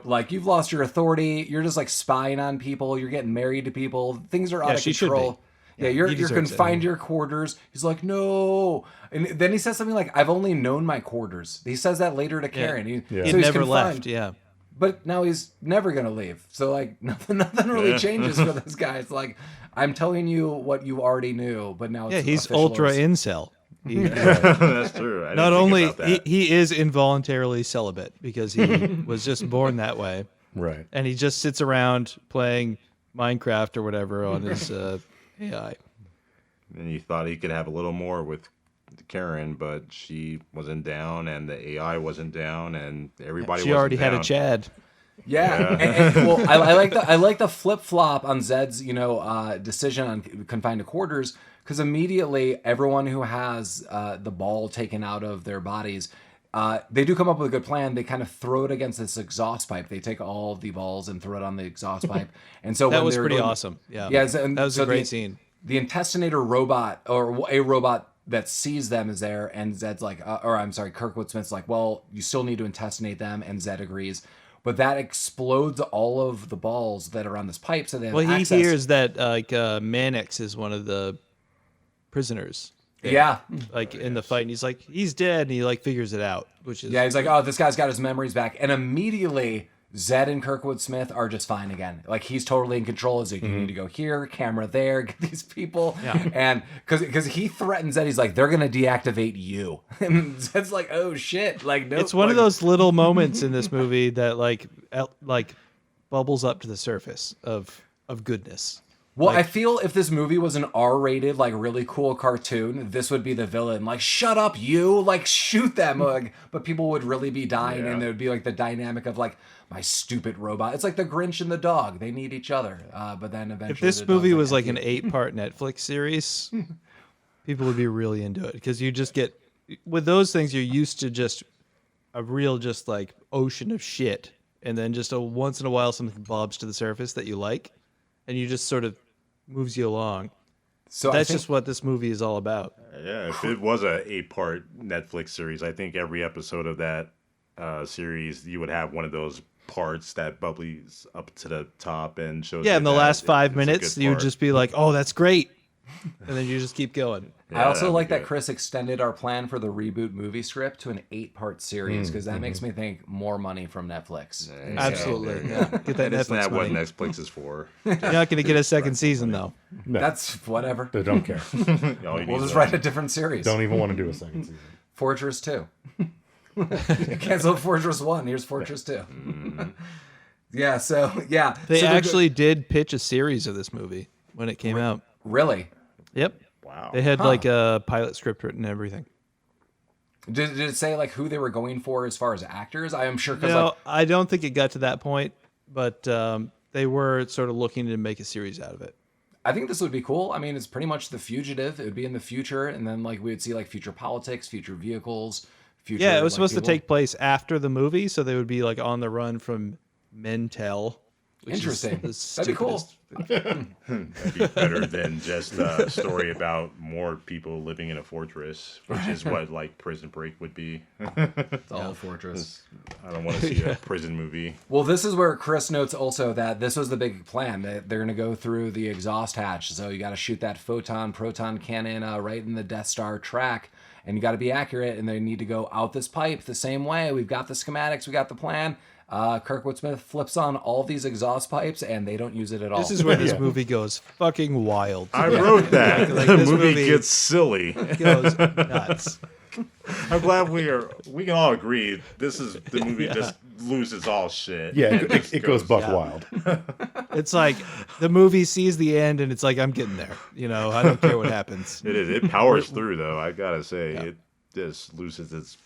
Like, you've lost your authority. You're just, like, spying on people. You're getting married to people. Things are out Yeah, of she should control. be. Yeah, you're he deserves it. confined to your quarters. He's like, no. And then he says something like, I've only known my quarters. He says that later to Karen. Yeah. He So he's never confined. left. Yeah. But now he's never gonna leave. So like nothing really changes for this guy. It's like, I'm telling you what you already knew, but now it's Yeah, he's official ultra as- incel. He, That's true. I didn't not think only about that. he is involuntarily celibate because he was just born that way, Right. and he just sits around playing Minecraft or whatever on his AI. And you thought he could have a little more with Karen, but she wasn't down, and the AI wasn't down, and everybody. She wasn't already had a down. Chad. Yeah, well, I like the flip flop on Zed's decision on confined to quarters, because immediately everyone who has the ball taken out of their bodies, they do come up with a good plan. They kind of throw it against this exhaust pipe. They take all the balls and throw it on the exhaust pipe, and so That when was they're pretty going- awesome. Yeah, Yeah, so- and that was so a great the- scene. The intestinator robot, or a robot that sees them, is there, and Zed's like, Kirkwood Smith's like, well, you still need to intestinate them, and Zed agrees. But that explodes all of the balls that are on this pipe, so they have Well, he access. hears that Mannix is one of the prisoners. Yeah. Like in the fight, and he's like, he's dead, and he like figures it out, which is Yeah, he's like, oh, this guy's got his memories back. And immediately, Zed and Kirkwood Smith are just fine again. Like, he's totally in control. He's like, you need to go here, camera there, get these people. Yeah. And because he threatens Zed, he's like, they're going to deactivate you. And Zed's like, oh, shit. Like, no. It's one of those little moments in this movie that like bubbles up to the surface of goodness. Well, I feel if this movie was an R-rated, like, really cool cartoon, this would be the villain. Like, shut up, you! Like, shoot them! Like, but people would really be dying, and there would be, like, the dynamic of, like, my stupid robot. It's like the Grinch and the dog. They need each other. But then eventually If this the movie dog's was like an "F 8-part Netflix series, people would be really into it because you just get with those things. You're used to just a real, just like ocean of shit, and then just a once in a while something bobs to the surface that you like, and you just sort of moves you along. So That's just what this movie is all about. Yeah, if it was a 8-part Netflix series, I think every episode of that series, you would have one of those parts that bubbles up to the top and shows. Yeah, you in the that last it's 5 a minutes, good you would part. just be like, "Oh, that's great," and then you just keep going. I Yeah, also that'd like be that good. Chris extended our plan for the reboot movie script to an 8-part series, because that makes me think more money from Netflix. Yeah, Absolutely, yeah. yeah. Get that Isn't Netflix that what money. Netflix is for? You're not going to get a second season though. No, That's whatever. they don't care. All you We'll need just is write a different series. Don't even want to do a second season. Fortress 2. Cancel Fortress 1. Here's Fortress 2. Yeah, so, yeah. They So they're actually did pitch a series of this movie when it came out. Really? Yep. Wow. They had like a pilot script written and everything. Did it say, like, who they were going for as far as actors? I am sure, because, No, like, I don't think it got to that point, but they were sort of looking to make a series out of it. I think this would be cool. I mean, it's pretty much The Fugitive. It would be in the future, and then, like, we would see, like, future politics, future vehicles, future... Yeah, it was like, supposed to people. take place after the movie, so they would be like on the run from Mentel. which is Interesting. the That'd be cool. stupidest- That'd be better than just a story about more people living in a fortress, which is what like Prison Break would be. It's all a fortress. I don't want to see a prison movie. Well, this is where Chris notes also that this was the big plan. They're going to go through the exhaust hatch. So you got to shoot that proton cannon right in the Death Star track. And you got to be accurate. And they need to go out this pipe the same way. We've got the schematics. We got the plan. Kirkwood Smith flips on all these exhaust pipes, and they don't use it at all. This is where this movie goes fucking wild. I wrote that. Like, the this movie movie- gets silly. It goes nuts. I'm glad we can all agree this is the movie just loses all shit. Yeah, Just it goes buck yeah. wild. It's like the movie sees the end, and it's like, I'm getting there. You know, I don't care what happens. It is. It powers through though. I gotta say, it just loses its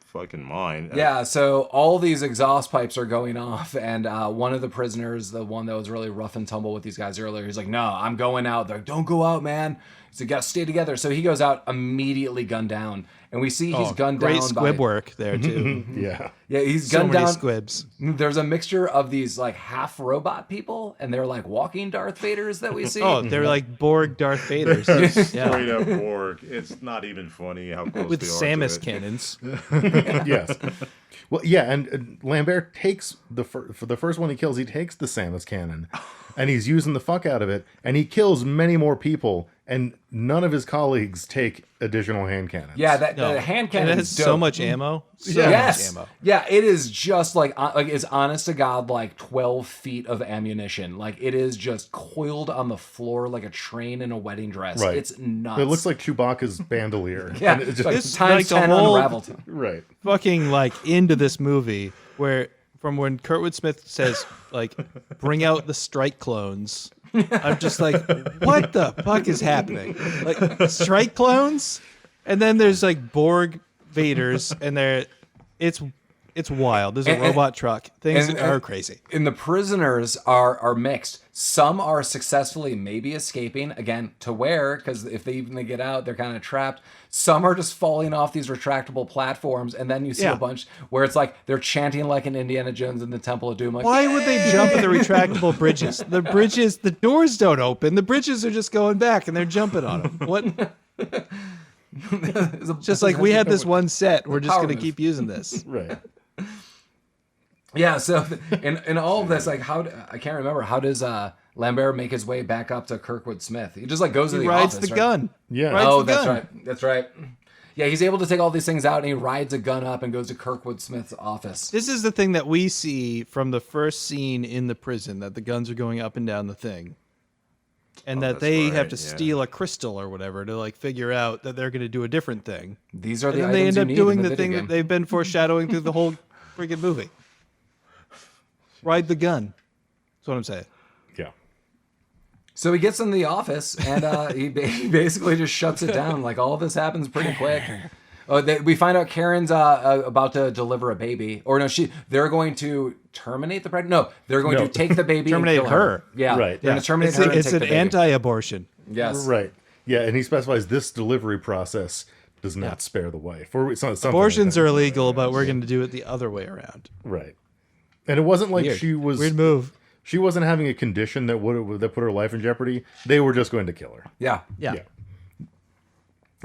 fucking mind. Yeah, so all these exhaust pipes are going off, and one of the prisoners, the one that was really rough and tumble with these guys earlier, he's like, no, I'm going out. They're like, don't go out, man. He's like, gotta stay together. So he goes out, immediately gunned down. And we see he's gunned Great down squib by... work there, too. Yeah. Yeah, he's So gunned many down... squibs. There's a mixture of these, like, half-robot people, and they're, like, walking Darth Vaders that we see. Oh, they're like Borg Darth Vaders. yeah. Straight up Borg. It's not even funny how close With they are Samus to it. cannons. Yes. Well, yeah, and Lambert takes for the first one he kills, he takes the Samus cannon, and he's using the fuck out of it, and he kills many more people, and none of his colleagues take additional hand cannons. Yeah, that No. the hand And cannon it has so much ammo. So Yes. much ammo. Yeah, it is just like it's honest to God like 12 feet of ammunition. Like it is just coiled on the floor like a train in a wedding dress. Right. It's nuts. It looks like Chewbacca's bandolier. yeah, And it's just, like This- times like the 10 whole- unraveled. right. Fucking like into this movie where from when Kirkwood Smith says like bring out the strike clones. I'm just like, what the fuck is happening? Like strike clones? And then there's like Borg Vaders and it's wild. There's a And- robot truck. Things and- are crazy. And the prisoners are mixed. Some are successfully maybe escaping again to where, because if they get out, they're kind of trapped. Some are just falling off these retractable platforms, and then you see Yeah. a bunch where it's like they're chanting like an Indiana Jones in the Temple of Doom. Like, Why would they jump at the retractable bridges? The doors don't open. The bridges are just going back and they're jumping on them. What? Just like we had this one set. We're just Power going to move. keep using this. Right. Yeah, so in all of this, like I can't remember, how does Lambert make his way back up to Kirkwood Smith? He just like goes to He the rides office, the right? gun. Yeah. Rides Oh, the that's gun. right. That's right. Yeah, he's able to take all these things out, and he rides a gun up and goes to Kirkwood Smith's office. This is the thing that we see from the first scene in the prison, that the guns are going up and down the thing. And that that's they have right, to yeah. steal a crystal or whatever to like figure out that they're going to do a different thing. These are And the then they items end up you need doing in the video thing game. that they've been foreshadowing through the whole freaking movie. Ride the gun. That's what I'm saying. Yeah. So he gets in the office and he basically just shuts it down. Like all of this happens pretty quick. We find out Karen's about to deliver a baby, or no, they're going to terminate the pregnancy. No, they're going No. to take the baby. Terminate and kill her. her. Yeah, Right. They're going to terminate It's, her. it's and an take the baby. anti-abortion. Yes. Right. Yeah, and he specifies this delivery process does not spare the wife. Or something Abortions like are illegal, but we're going to do it the other way around. that. Right. And it wasn't like Weird. she was Weird move. She wasn't having a condition that that put her life in jeopardy. They were just going to kill her. Yeah. Yeah.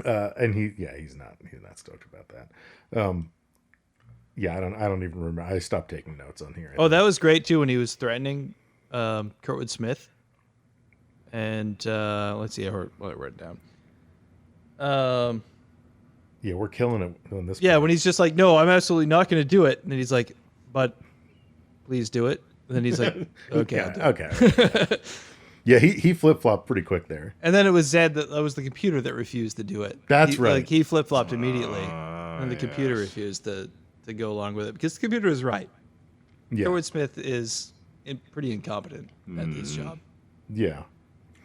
And he's not stoked about that. Yeah, I don't even remember. I stopped taking notes on here. Oh, that was great too when he was threatening Kirkwood Smith. And let's see, I wrote it down. Yeah, we're killing it on this. Yeah, point. when he's just like, "No, I'm absolutely not going to do it," and then he's like, "But please do it." And then he's like, "Okay, I'll do it." Okay. Yeah, he flip flopped pretty quick there. And then it was Zed that was the computer that refused to do it. That's He- right. Like he flip flopped immediately, and the computer refused to go along with it because the computer is right. Yeah. Kirkwood Smith is pretty incompetent at this Mm-hmm. job. Yeah.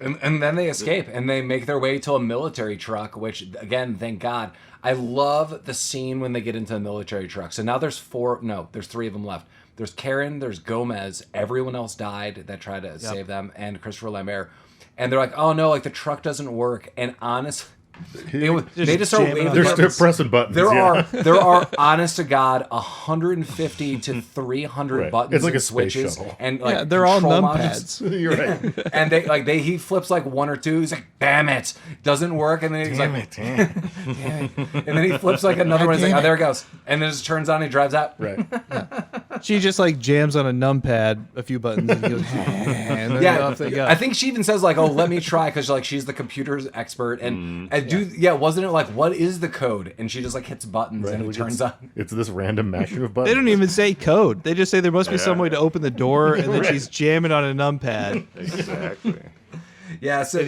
And then they escape and they make their way to a military truck, which again, thank God. I love the scene when they get into the military truck. So now there's three of them left. There's Karen, there's Gomez, everyone else died that tried to save them, and Christopher Lambert. And they're like, oh no, like the truck doesn't work. And honest, they just start jamming waving on They're buttons. pressing buttons. There yeah. there are honest to God 150 to 300 Right. buttons It's like and a space switches shuttle. and like Yeah, they're all control modules. numpads. You're right. And he flips like one or two. He's like, damn it, doesn't work. And then he's like, damn it. And then he flips like another one. He's like, oh, there it goes. And then it just turns on. And he drives out. Right. She just like jams on a numpad a few buttons and goes, and then Yeah, off they go. I think she even says like, "Oh, let me try," because like she's the computer's expert, and wasn't it like, what is the code? And she just like hits buttons and it Like, turns it's, on. It's this random mashing of buttons. They don't even say code. They just say there must be some Yeah. way to open the door, and then she's jamming on a numpad. Exactly. Yeah, so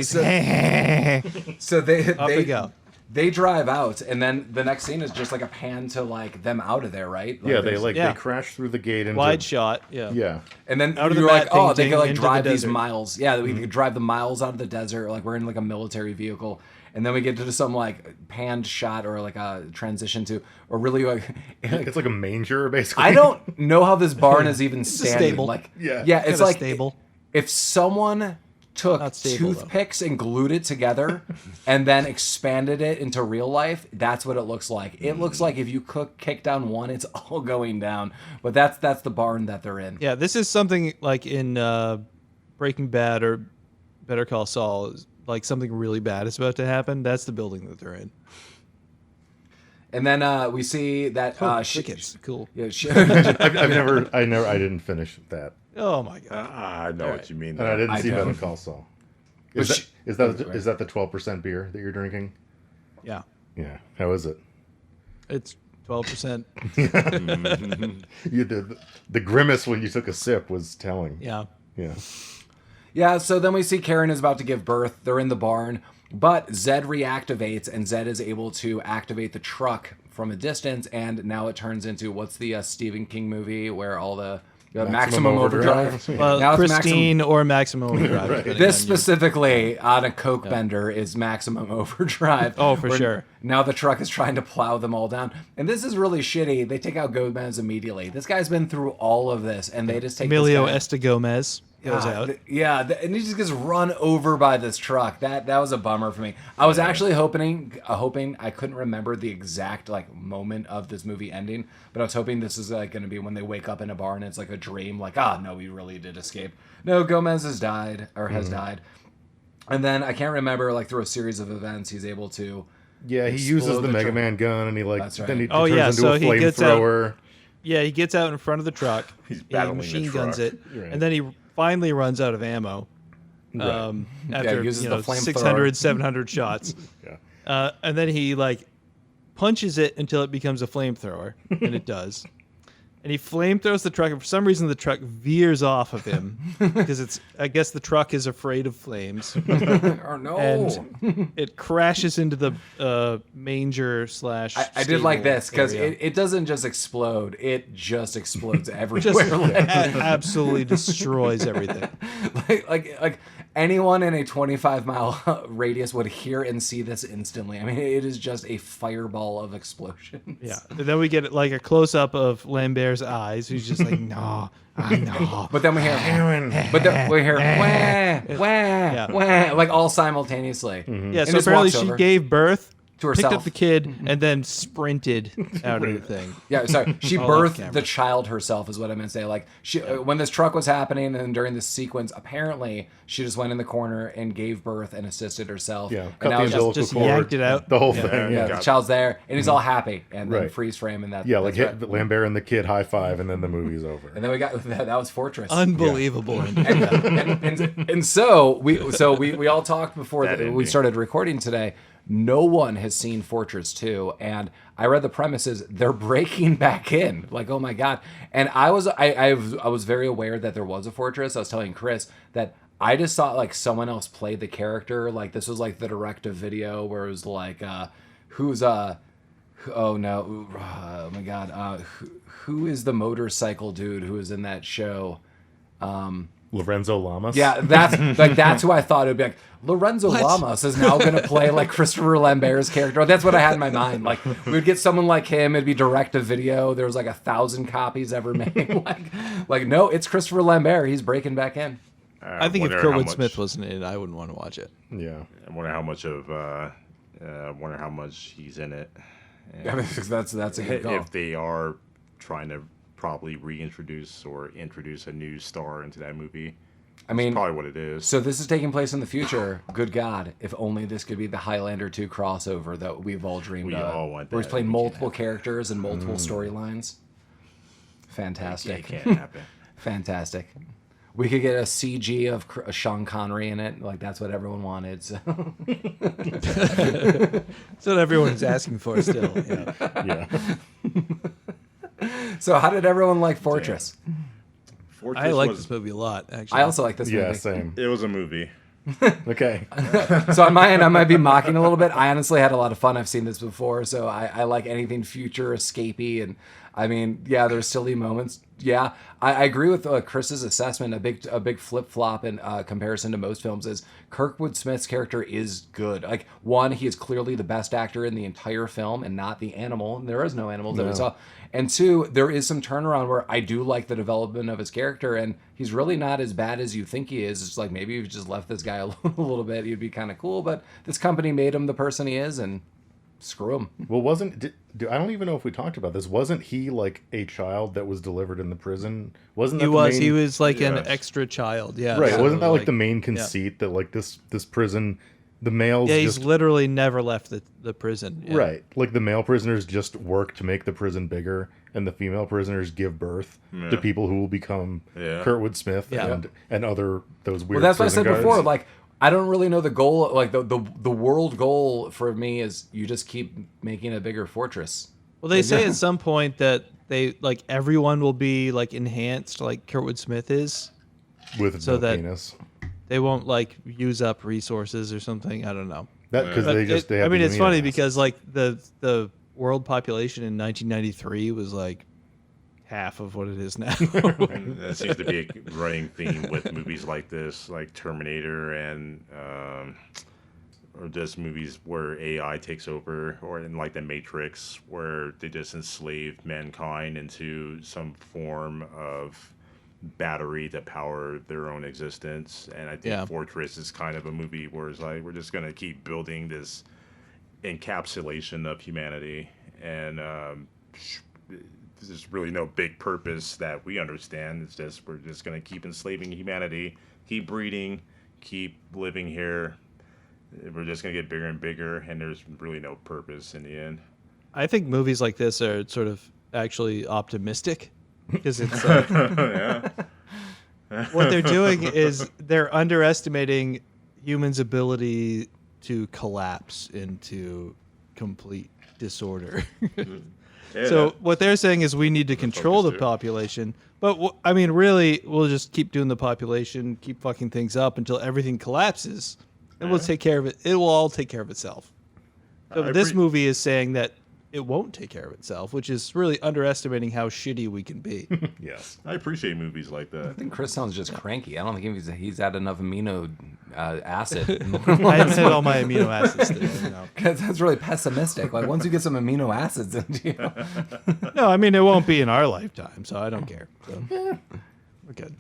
Off they go. They drive out, and then the next scene is just like a pan to like them out of there, right? Yeah, they there's- Yeah. they crash through the gate into Wide shot. Yeah. Yeah. And then Out of the you're like, bat oh, they ting could like into the drive these desert. miles. Yeah, we could drive the miles out of the desert. Like we're in like a military vehicle. And then we get to some like panned shot or like a transition to, or really like, It's like a manger, basically. I don't know how this barn is even a standing. stable. Like, Yeah. yeah, it's Got a like stable. if someone took Not stable, though. toothpicks and glued it together and then expanded it into real life, that's what it looks like. It looks like if you kick down one, it's all going down. But that's the barn that they're in. Yeah, this is something like in Breaking Bad or Better Call Saul. Is like something really bad is about to happen. That's the building that they're in. And then we see that Chickens. Cool. Yeah, I didn't finish that. Oh my god. I know what you mean. And I didn't I see don't. Better Call Saul. But Is that, Is that the 12% beer that you're drinking? Yeah, Yeah. How is it? it's 12%. You did the grimace when you took a sip was telling. Yeah. Yeah. Yeah, so then we see Karen is about to give birth. They're in the barn, but Zed reactivates, and Zed is able to activate the truck from a distance, and now it turns into, what's the Stephen King movie where all the Maximum Overdrive? Well, Now it's Christine or Maximum Overdrive. depending This on your- specifically on a Coke bender is Maximum Overdrive. Oh, for where sure. Now the truck is trying to plow them all down. And this is really shitty. They take out Gomez immediately. This guy's been through all of this, and they just take Emilio this guy. Estagomez goes out. And he just gets run over by this truck. That was a bummer for me. I was actually hoping I couldn't remember the exact moment of this movie ending, but I was hoping this is going to be when they wake up in a bar and it's like a dream. No, we really did escape. No, Gomez has died. And then I can't remember through a series of events he's able to. Yeah, he uses the Mega Man gun, and he That's right. then he Oh, turns yeah, into so a he gets out- flamethrower. Yeah, he gets out in front of the truck. He's he battling the machine truck. guns it, Right. and then he finally runs out of ammo. After uses the flamethrower. 600, 700 shots. Yeah. And then he punches it until it becomes a flamethrower, and it does. And he flamethrows the truck, and for some reason the truck veers off of him because I guess the truck is afraid of flames, Oh no! and it crashes into the manger slash. I did like stable this because area. it doesn't just explode; it just explodes just everywhere. absolutely destroys everything. like anyone in a 25-mile radius would hear and see this instantly. I mean, it is just a fireball of explosions. Yeah. And then we get a close up of Lambert's eyes. He's just like, no, I know. But then we hear, wah, wah, wah, like all simultaneously. Yeah. And So just apparently walks she over gave birth to picked herself. up the kid, and then sprinted out of the thing. Yeah, sorry. She All off birthed camera. the child herself, is what I meant to say. Like when this truck was happening, and during this sequence, apparently she just went in the corner and gave birth and assisted herself. Yeah, and cut now the it's umbilical just cord. yanked it out. The whole Yeah. thing. yeah, Yeah. the child's there, and he's all happy, and then Right. freeze frame, and that. Yeah, that's right. Lambert and the kid high five, and then the movie's over. And then we got that was Fortress. Unbelievable. and so we all talked before That we ending. started recording today. No one has seen Fortress 2, and I read the premises. They're breaking back in. Like, oh my god! And I was very aware that there was a Fortress. I was telling Chris that I just thought someone else played the character. Like this was the direct to video where it was who's oh no, oh my god, who is the motorcycle dude who was in that show? Lorenzo Lamas. Yeah, that's who I thought it would be. Like Lorenzo Lamas is now going to play Christopher Lambert's character. That's what I had in my mind. We would get someone like him. It'd be direct to video. There was 1,000 copies ever made. No, it's Christopher Lambert. He's breaking back in. I think if wonder how Kirkwood much- Smith wasn't in it, I wouldn't want to watch it. Yeah. I wonder how much wonder how much he's in it. And I mean, that's a good call. if they are trying to probably reintroduce or introduce a new star into that movie. I mean, Probably what it is. so this is taking place in the future. Good God, if only this could be the Highlander 2 crossover that we've all dreamed We of. all want where he's that. playing We can't multiple have it. characters and multiple storylines. It Fantastic. can't happen. Fantastic. We could get a CG of Sean Connery in it. That's what everyone wanted. So. That's what everyone's asking for still. Yeah. Yeah. So how did everyone like Fortress? Fortress I like was, this movie a lot, actually. I also like this movie. Yeah. Same. It was a movie. Okay. So on my end, I might be mocking a little bit. I honestly had a lot of fun. I've seen this before, so I like anything future escapey. And I mean, yeah, there's silly moments. Yeah, I agree with Chris's assessment. A big flip flop in comparison to most films is Kirkwood Smith's character is good. One, he is clearly the best actor in the entire film, and not the animal. And there is no animals that we saw. And two, there is some turnaround where I do like the development of his character, and he's really not as bad as you think he is. It's maybe if you just left this guy a little bit, he'd be kind of cool. But this company made him the person he is, and screw him. Well, I don't even know if we talked about this. Wasn't he a child that was delivered in the prison? Wasn't that He the was. main- He was an Yes. extra child. Yeah. right? So, Wasn't that the main conceit that this prison, the males Yeah, he's just literally never left the prison. Yeah. right? The male prisoners just work to make the prison bigger, and the female prisoners give birth to people who will become Yeah. Kirkwood Smith Yeah. and other those weird. Well, that's what I prison said guards. before. I don't really know the goal. Like the world goal for me is you just keep making a bigger fortress. Well, they say at some point that they like everyone will be like enhanced, like Kirkwood Smith is, With so no that penis. they won't like use up resources or something. I don't know. That because But they have. I mean, the it's funny amino because acids. like the world population in 1993 was like half of what it is now. And that seems to be a running theme with movies like this, like Terminator and or just movies where AI takes over, or in like The Matrix, where they just enslave mankind into some form of battery to power their own existence. And I think Yeah. Fortress is kind of a movie where it's like we're just gonna keep building this encapsulation of humanity, and there's really no big purpose that we understand. It's just we're just gonna keep enslaving humanity, keep breeding, keep living here. We're just gonna get bigger and bigger, and there's really no purpose in the end. I think movies like this are sort of actually optimistic because it's like, Yeah. what they're doing is they're underestimating humans' ability to collapse into complete disorder. Yeah, So that- what they're saying is we need to control the focus too. population. But I mean, really, we'll just keep doing the population, keep fucking things up until everything collapses, and we'll take care of it. It will all take care of itself. So I this pre- movie is saying that it won't take care of itself, which is really underestimating how shitty we can be. Yes. I appreciate movies like I that. think Chris sounds just cranky. I don't think he's had enough amino acid. I haven't had all my amino acids today. No. That's really pessimistic. Like once you get some amino acids into you, No, I mean, it won't be in our lifetime, so I don't care. So, we're good.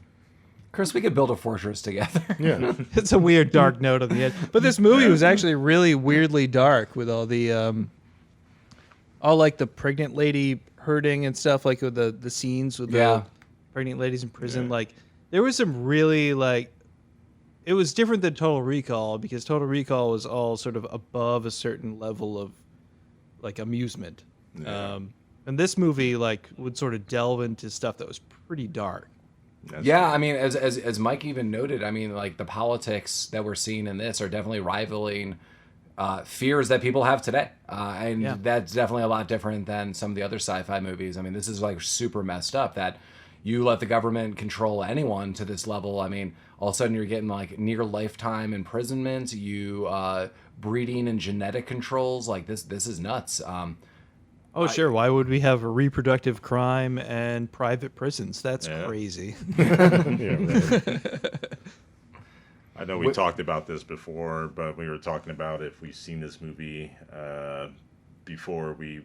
Chris, we could build a fortress together. Yeah. It's a weird dark note on the end. But this movie was actually really weirdly dark with all the all like the pregnant lady hurting and stuff, like with the scenes with Yeah. the pregnant ladies in prison. Yeah. Like there was some really like it was different than Total Recall because Total Recall was all sort of above a certain level of like amusement. Yeah. And this movie like would sort of delve into stuff that was pretty dark. That's Yeah, I mean, as Mike even noted, I mean, like the politics that we're seeing in this are definitely rivaling fears that people have today, and Yeah. that's definitely a lot different than some of the other sci-fi movies. I mean, this is like super messed up that you let the government control anyone to this level. I mean, all of a sudden you're getting like near lifetime imprisonment, you breeding and genetic controls. Like this is nuts. Oh, sure. Why would we have a reproductive crime and private prisons? That's Yeah. crazy. Yeah. Right. I know we talked about this before, but we were talking about if we've seen this movie before we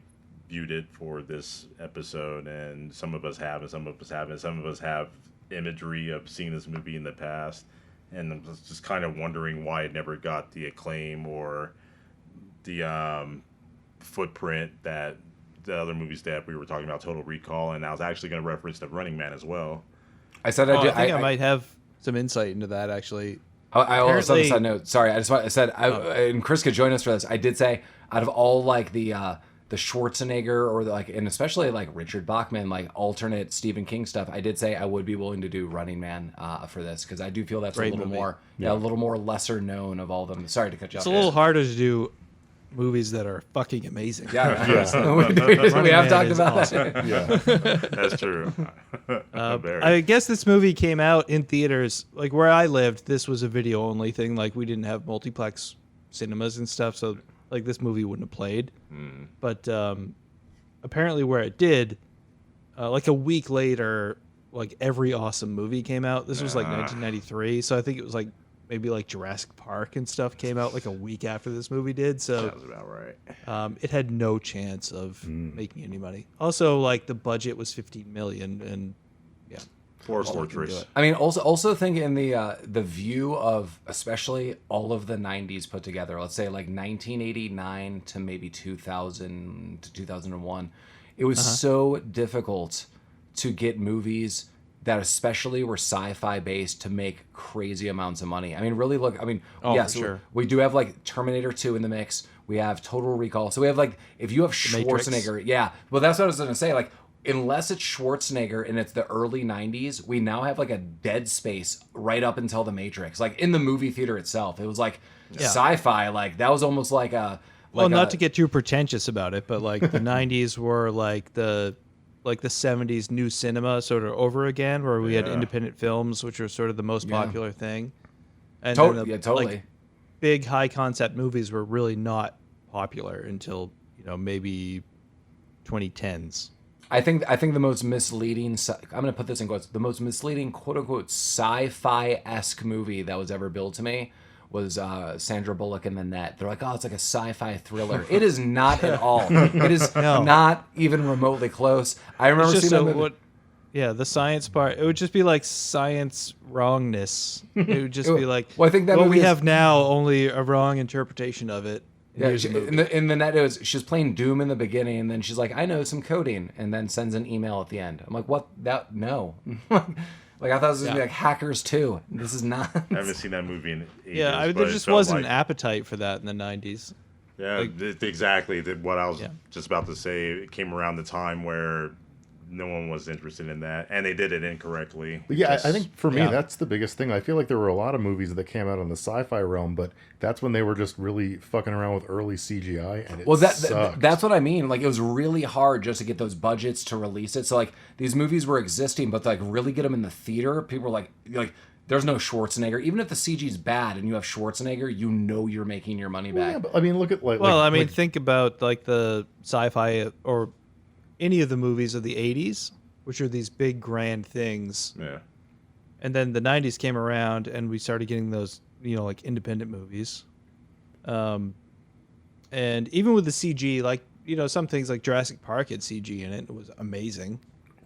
viewed it for this episode, and some of us have, and some of us haven't. Some of us have imagery of seeing this movie in the past, and I'm just kind of wondering why it never got the acclaim or the footprint that the other movies that we were talking about, Total Recall, and I was actually going to reference The Running Man as well. I said Oh, I did. I think I might have some insight into that, actually. I also on a Apparently- side note. Sorry, I said, and Chris could join us for this. I did say out of all like the Schwarzenegger or and especially like Richard Bachman, like alternate Stephen King stuff, I did say I would be willing to do Running Man for this because I do feel that's Great a little movie. more, a little more lesser known of all of them. Sorry to cut you off. It's a little harder to do movies that are fucking amazing. Yeah, Yeah. we have Man talked is about awesome. that. Yeah. That's true. Very. I guess this movie came out in theaters. Like where I lived, this was a video only thing. Like we didn't have multiplex cinemas and stuff, so like this movie wouldn't have played. But apparently where it did, like a week later, like every awesome movie came out. This was like 1993, so I think it was like maybe like Jurassic Park and stuff came out like a week after this movie did. So Sounds about right. it had no chance of making any money. Also, like the budget was 15 million, and yeah, For Just looking to Fortress. it. I mean, also think in the view of especially all of the '90s put together. Let's say like 1989 to maybe 2000 to 2001. It was so difficult to get movies that especially were sci-fi based to make crazy amounts of money. I mean, really look. I mean, Oh, yes, for sure. we do have like Terminator 2 in the mix. We have Total Recall. So we have like if you have Matrix. Schwarzenegger, yeah. Well, that's what I was gonna say. Like unless it's Schwarzenegger and it's the early 90s, we now have like a dead space right up until The Matrix. Like in the movie theater itself, it was like sci-fi. Like that was almost like a. Well, not to get too pretentious about it, but like the 90s were like the 70s new cinema sort of over again, where we had independent films, which were sort of the most popular thing. And totally. Like, big high concept movies were really not popular until, maybe 2010s. I think the most misleading. I'm gonna put this in quotes. The most misleading, quote unquote, sci-fi-esque movie that was ever billed to me was Sandra Bullock in The Net. They're like, oh, it's like a sci-fi thriller. It is not at all. It is not even remotely close. I remember seeing that movie. The science part. It would just be like science wrongness. It would just be like, well, I think that what movie we have now only a wrong interpretation of it. Yeah, in the Net, it was she's playing Doom in the beginning, and then she's like, I know some coding, and then sends an email at the end. I'm like, what? That no. Like I thought it was gonna be like Hackers 2. This is not. I haven't seen that movie in ages. Yeah, there just wasn't an appetite for that in the 90s. Yeah, exactly. What I was just about to say. It came around the time where no one was interested in that, and they did it incorrectly. But yeah, I think for me, that's the biggest thing. I feel like there were a lot of movies that came out in the sci-fi realm, but that's when they were just really fucking around with early CGI, and it sucked. That's what I mean. Like, it was really hard just to get those budgets to release it. So, like, these movies were existing, but to, like, really get them in the theater, people were like, there's no Schwarzenegger. Even if the CG's bad and you have Schwarzenegger, you're making your money back. Yeah, but I mean, look at think about like the sci-fi or any of the movies of the 80s, which are these big grand things. Yeah. And then the 90s came around and we started getting those, like independent movies. And even with the CG, like, some things like Jurassic Park had CG in it. It was amazing.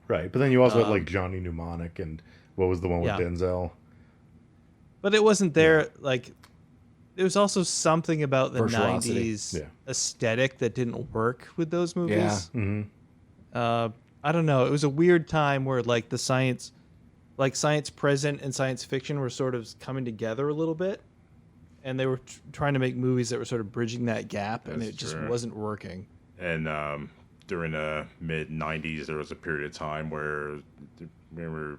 Right. But then you also had like Johnny Mnemonic and what was the one with Denzel? But it wasn't there. Like, there was also something about the Virtuosity. 90s aesthetic that didn't work with those movies. Yeah. Mm-hmm. I don't know. It was a weird time where like the science present and science fiction were sort of coming together a little bit, and they were trying to make movies that were sort of bridging that gap, and it just wasn't working. And during the mid '90s, there was a period of time where we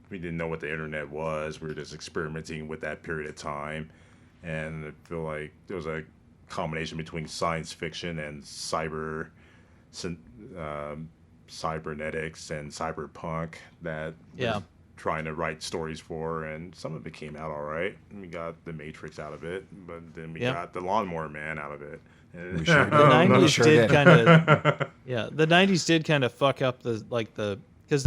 didn't know what the internet was. We were just experimenting with that period of time, and I feel like there was a combination between science fiction and cybernetics and cyberpunk that we're trying to write stories for, and some of it came out all right. We got The Matrix out of it, but then we got The Lawnmower Man out of it. We sure The 90s did kind of the 90s did kind of fuck up because the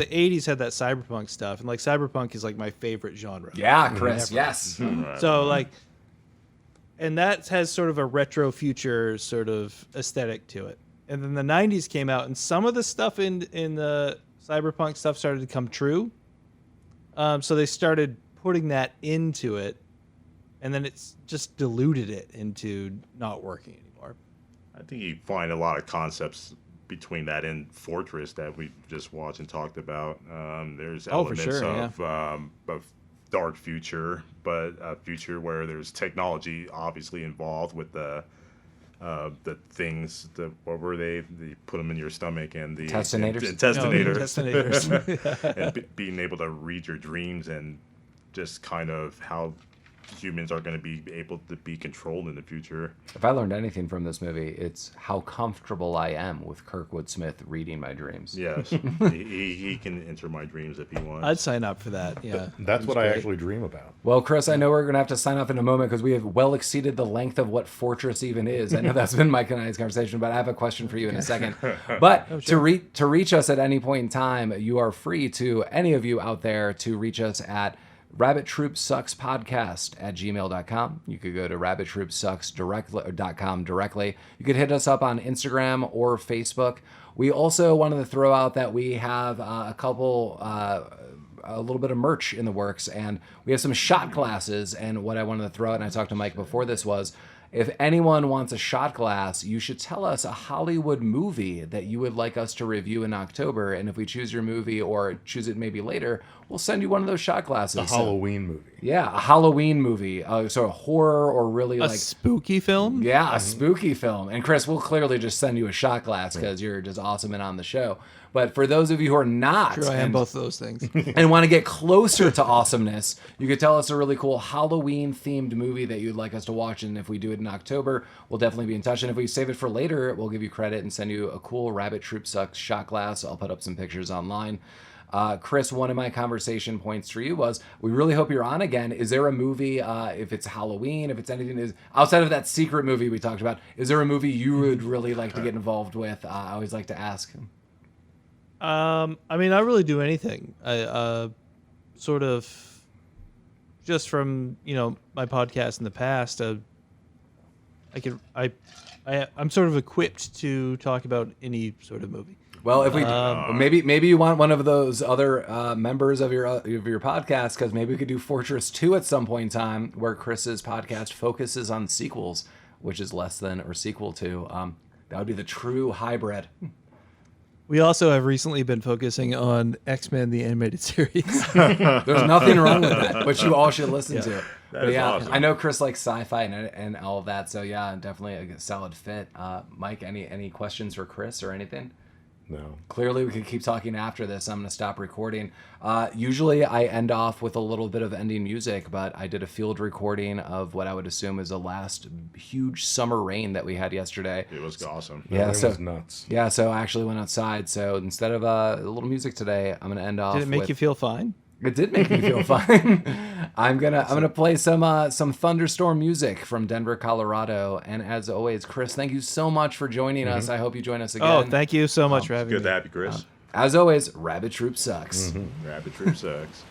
80s had that cyberpunk stuff, and like cyberpunk is like my favorite genre. Yeah, Chris, yes. So like, and that has sort of a retro future sort of aesthetic to it. And then the 90s came out, and some of the stuff in the cyberpunk stuff started to come true. So they started putting that into it, and then it's just diluted it into not working anymore. I think you find a lot of concepts between that and Fortress that we just watched and talked about. There's elements of dark future, but a future where there's technology obviously involved with the things, what were they put them in your stomach, and the Intestinators. And being able to read your dreams, and just kind of how humans are going to be able to be controlled in the future. If I learned anything from this movie, it's how comfortable I am with Kirkwood Smith reading my dreams. Yes, he can enter my dreams if he wants. I'd sign up for that. Yeah, that's what I actually dream about. Well, Chris, I know we're going to have to sign off in a moment because we have well exceeded the length of what Fortress even is. I know that's been Mike and I's conversation, but I have a question for you in a second. But to reach us at any point in time, you are free to, any of you out there, to reach us at rabbittroopsuckspodcast@gmail.com. You could go to rabbittroopsucks.com directly. You could hit us up on Instagram or Facebook. We also wanted to throw out that we have a little bit of merch in the works, and we have some shot glasses. And what I wanted to throw out, and I talked to Mike before this, was if anyone wants a shot glass, you should tell us a Hollywood movie that you would like us to review in October. And if we choose your movie or choose it maybe later, we'll send you one of those shot glasses. A Halloween movie. Yeah, a Halloween movie. So a horror or really A like... spooky film? Yeah, a spooky film. And Chris, we'll clearly just send you a shot glass because you're just awesome and on the show. But for those of you who are not... Sure, I am both of those things. and want to get closer to awesomeness, you could tell us a really cool Halloween-themed movie that you'd like us to watch. And if we do it in October, we'll definitely be in touch. And if we save it for later, we'll give you credit and send you a cool Rabbit Troop Sucks shot glass. I'll put up some pictures online. Chris, one of my conversation points for you was, we really hope you're on again. Is there a movie, if it's Halloween, if it's anything, is outside of that secret movie we talked about, is there a movie you would really like to get involved with? I always like to ask. I mean, I really do anything. I sort of just from my podcast in the past. I'm sort of equipped to talk about any sort of movie. Well, if we maybe you want one of those other members of your podcast, because maybe we could do Fortress 2 at some point in time, where Chris's podcast focuses on sequels, which is less than or sequel to. That would be the true hybrid. We also have recently been focusing on X-Men the animated series. There's nothing wrong with that, which you all should listen to. That is awesome. I know Chris likes sci-fi and all of that, so yeah, definitely a solid fit. Mike, any questions for Chris or anything? No. Clearly, we could keep talking after this. I'm going to stop recording. Usually, I end off with a little bit of ending music, but I did a field recording of what I would assume is the last huge summer rain that we had yesterday. It was awesome. Yeah, That so was nuts. yeah, so I actually went outside. So instead of a little music today, I'm going to end off. Did it make with, you feel fine? It did make me feel fine. I'm gonna play some thunderstorm music from Denver, Colorado. And as always, Chris, thank you so much for joining us. I hope you join us again. Oh, thank you so much for having Good me. to have you, Chris. As always, Rabbit Troop sucks. Rabbit Troop sucks.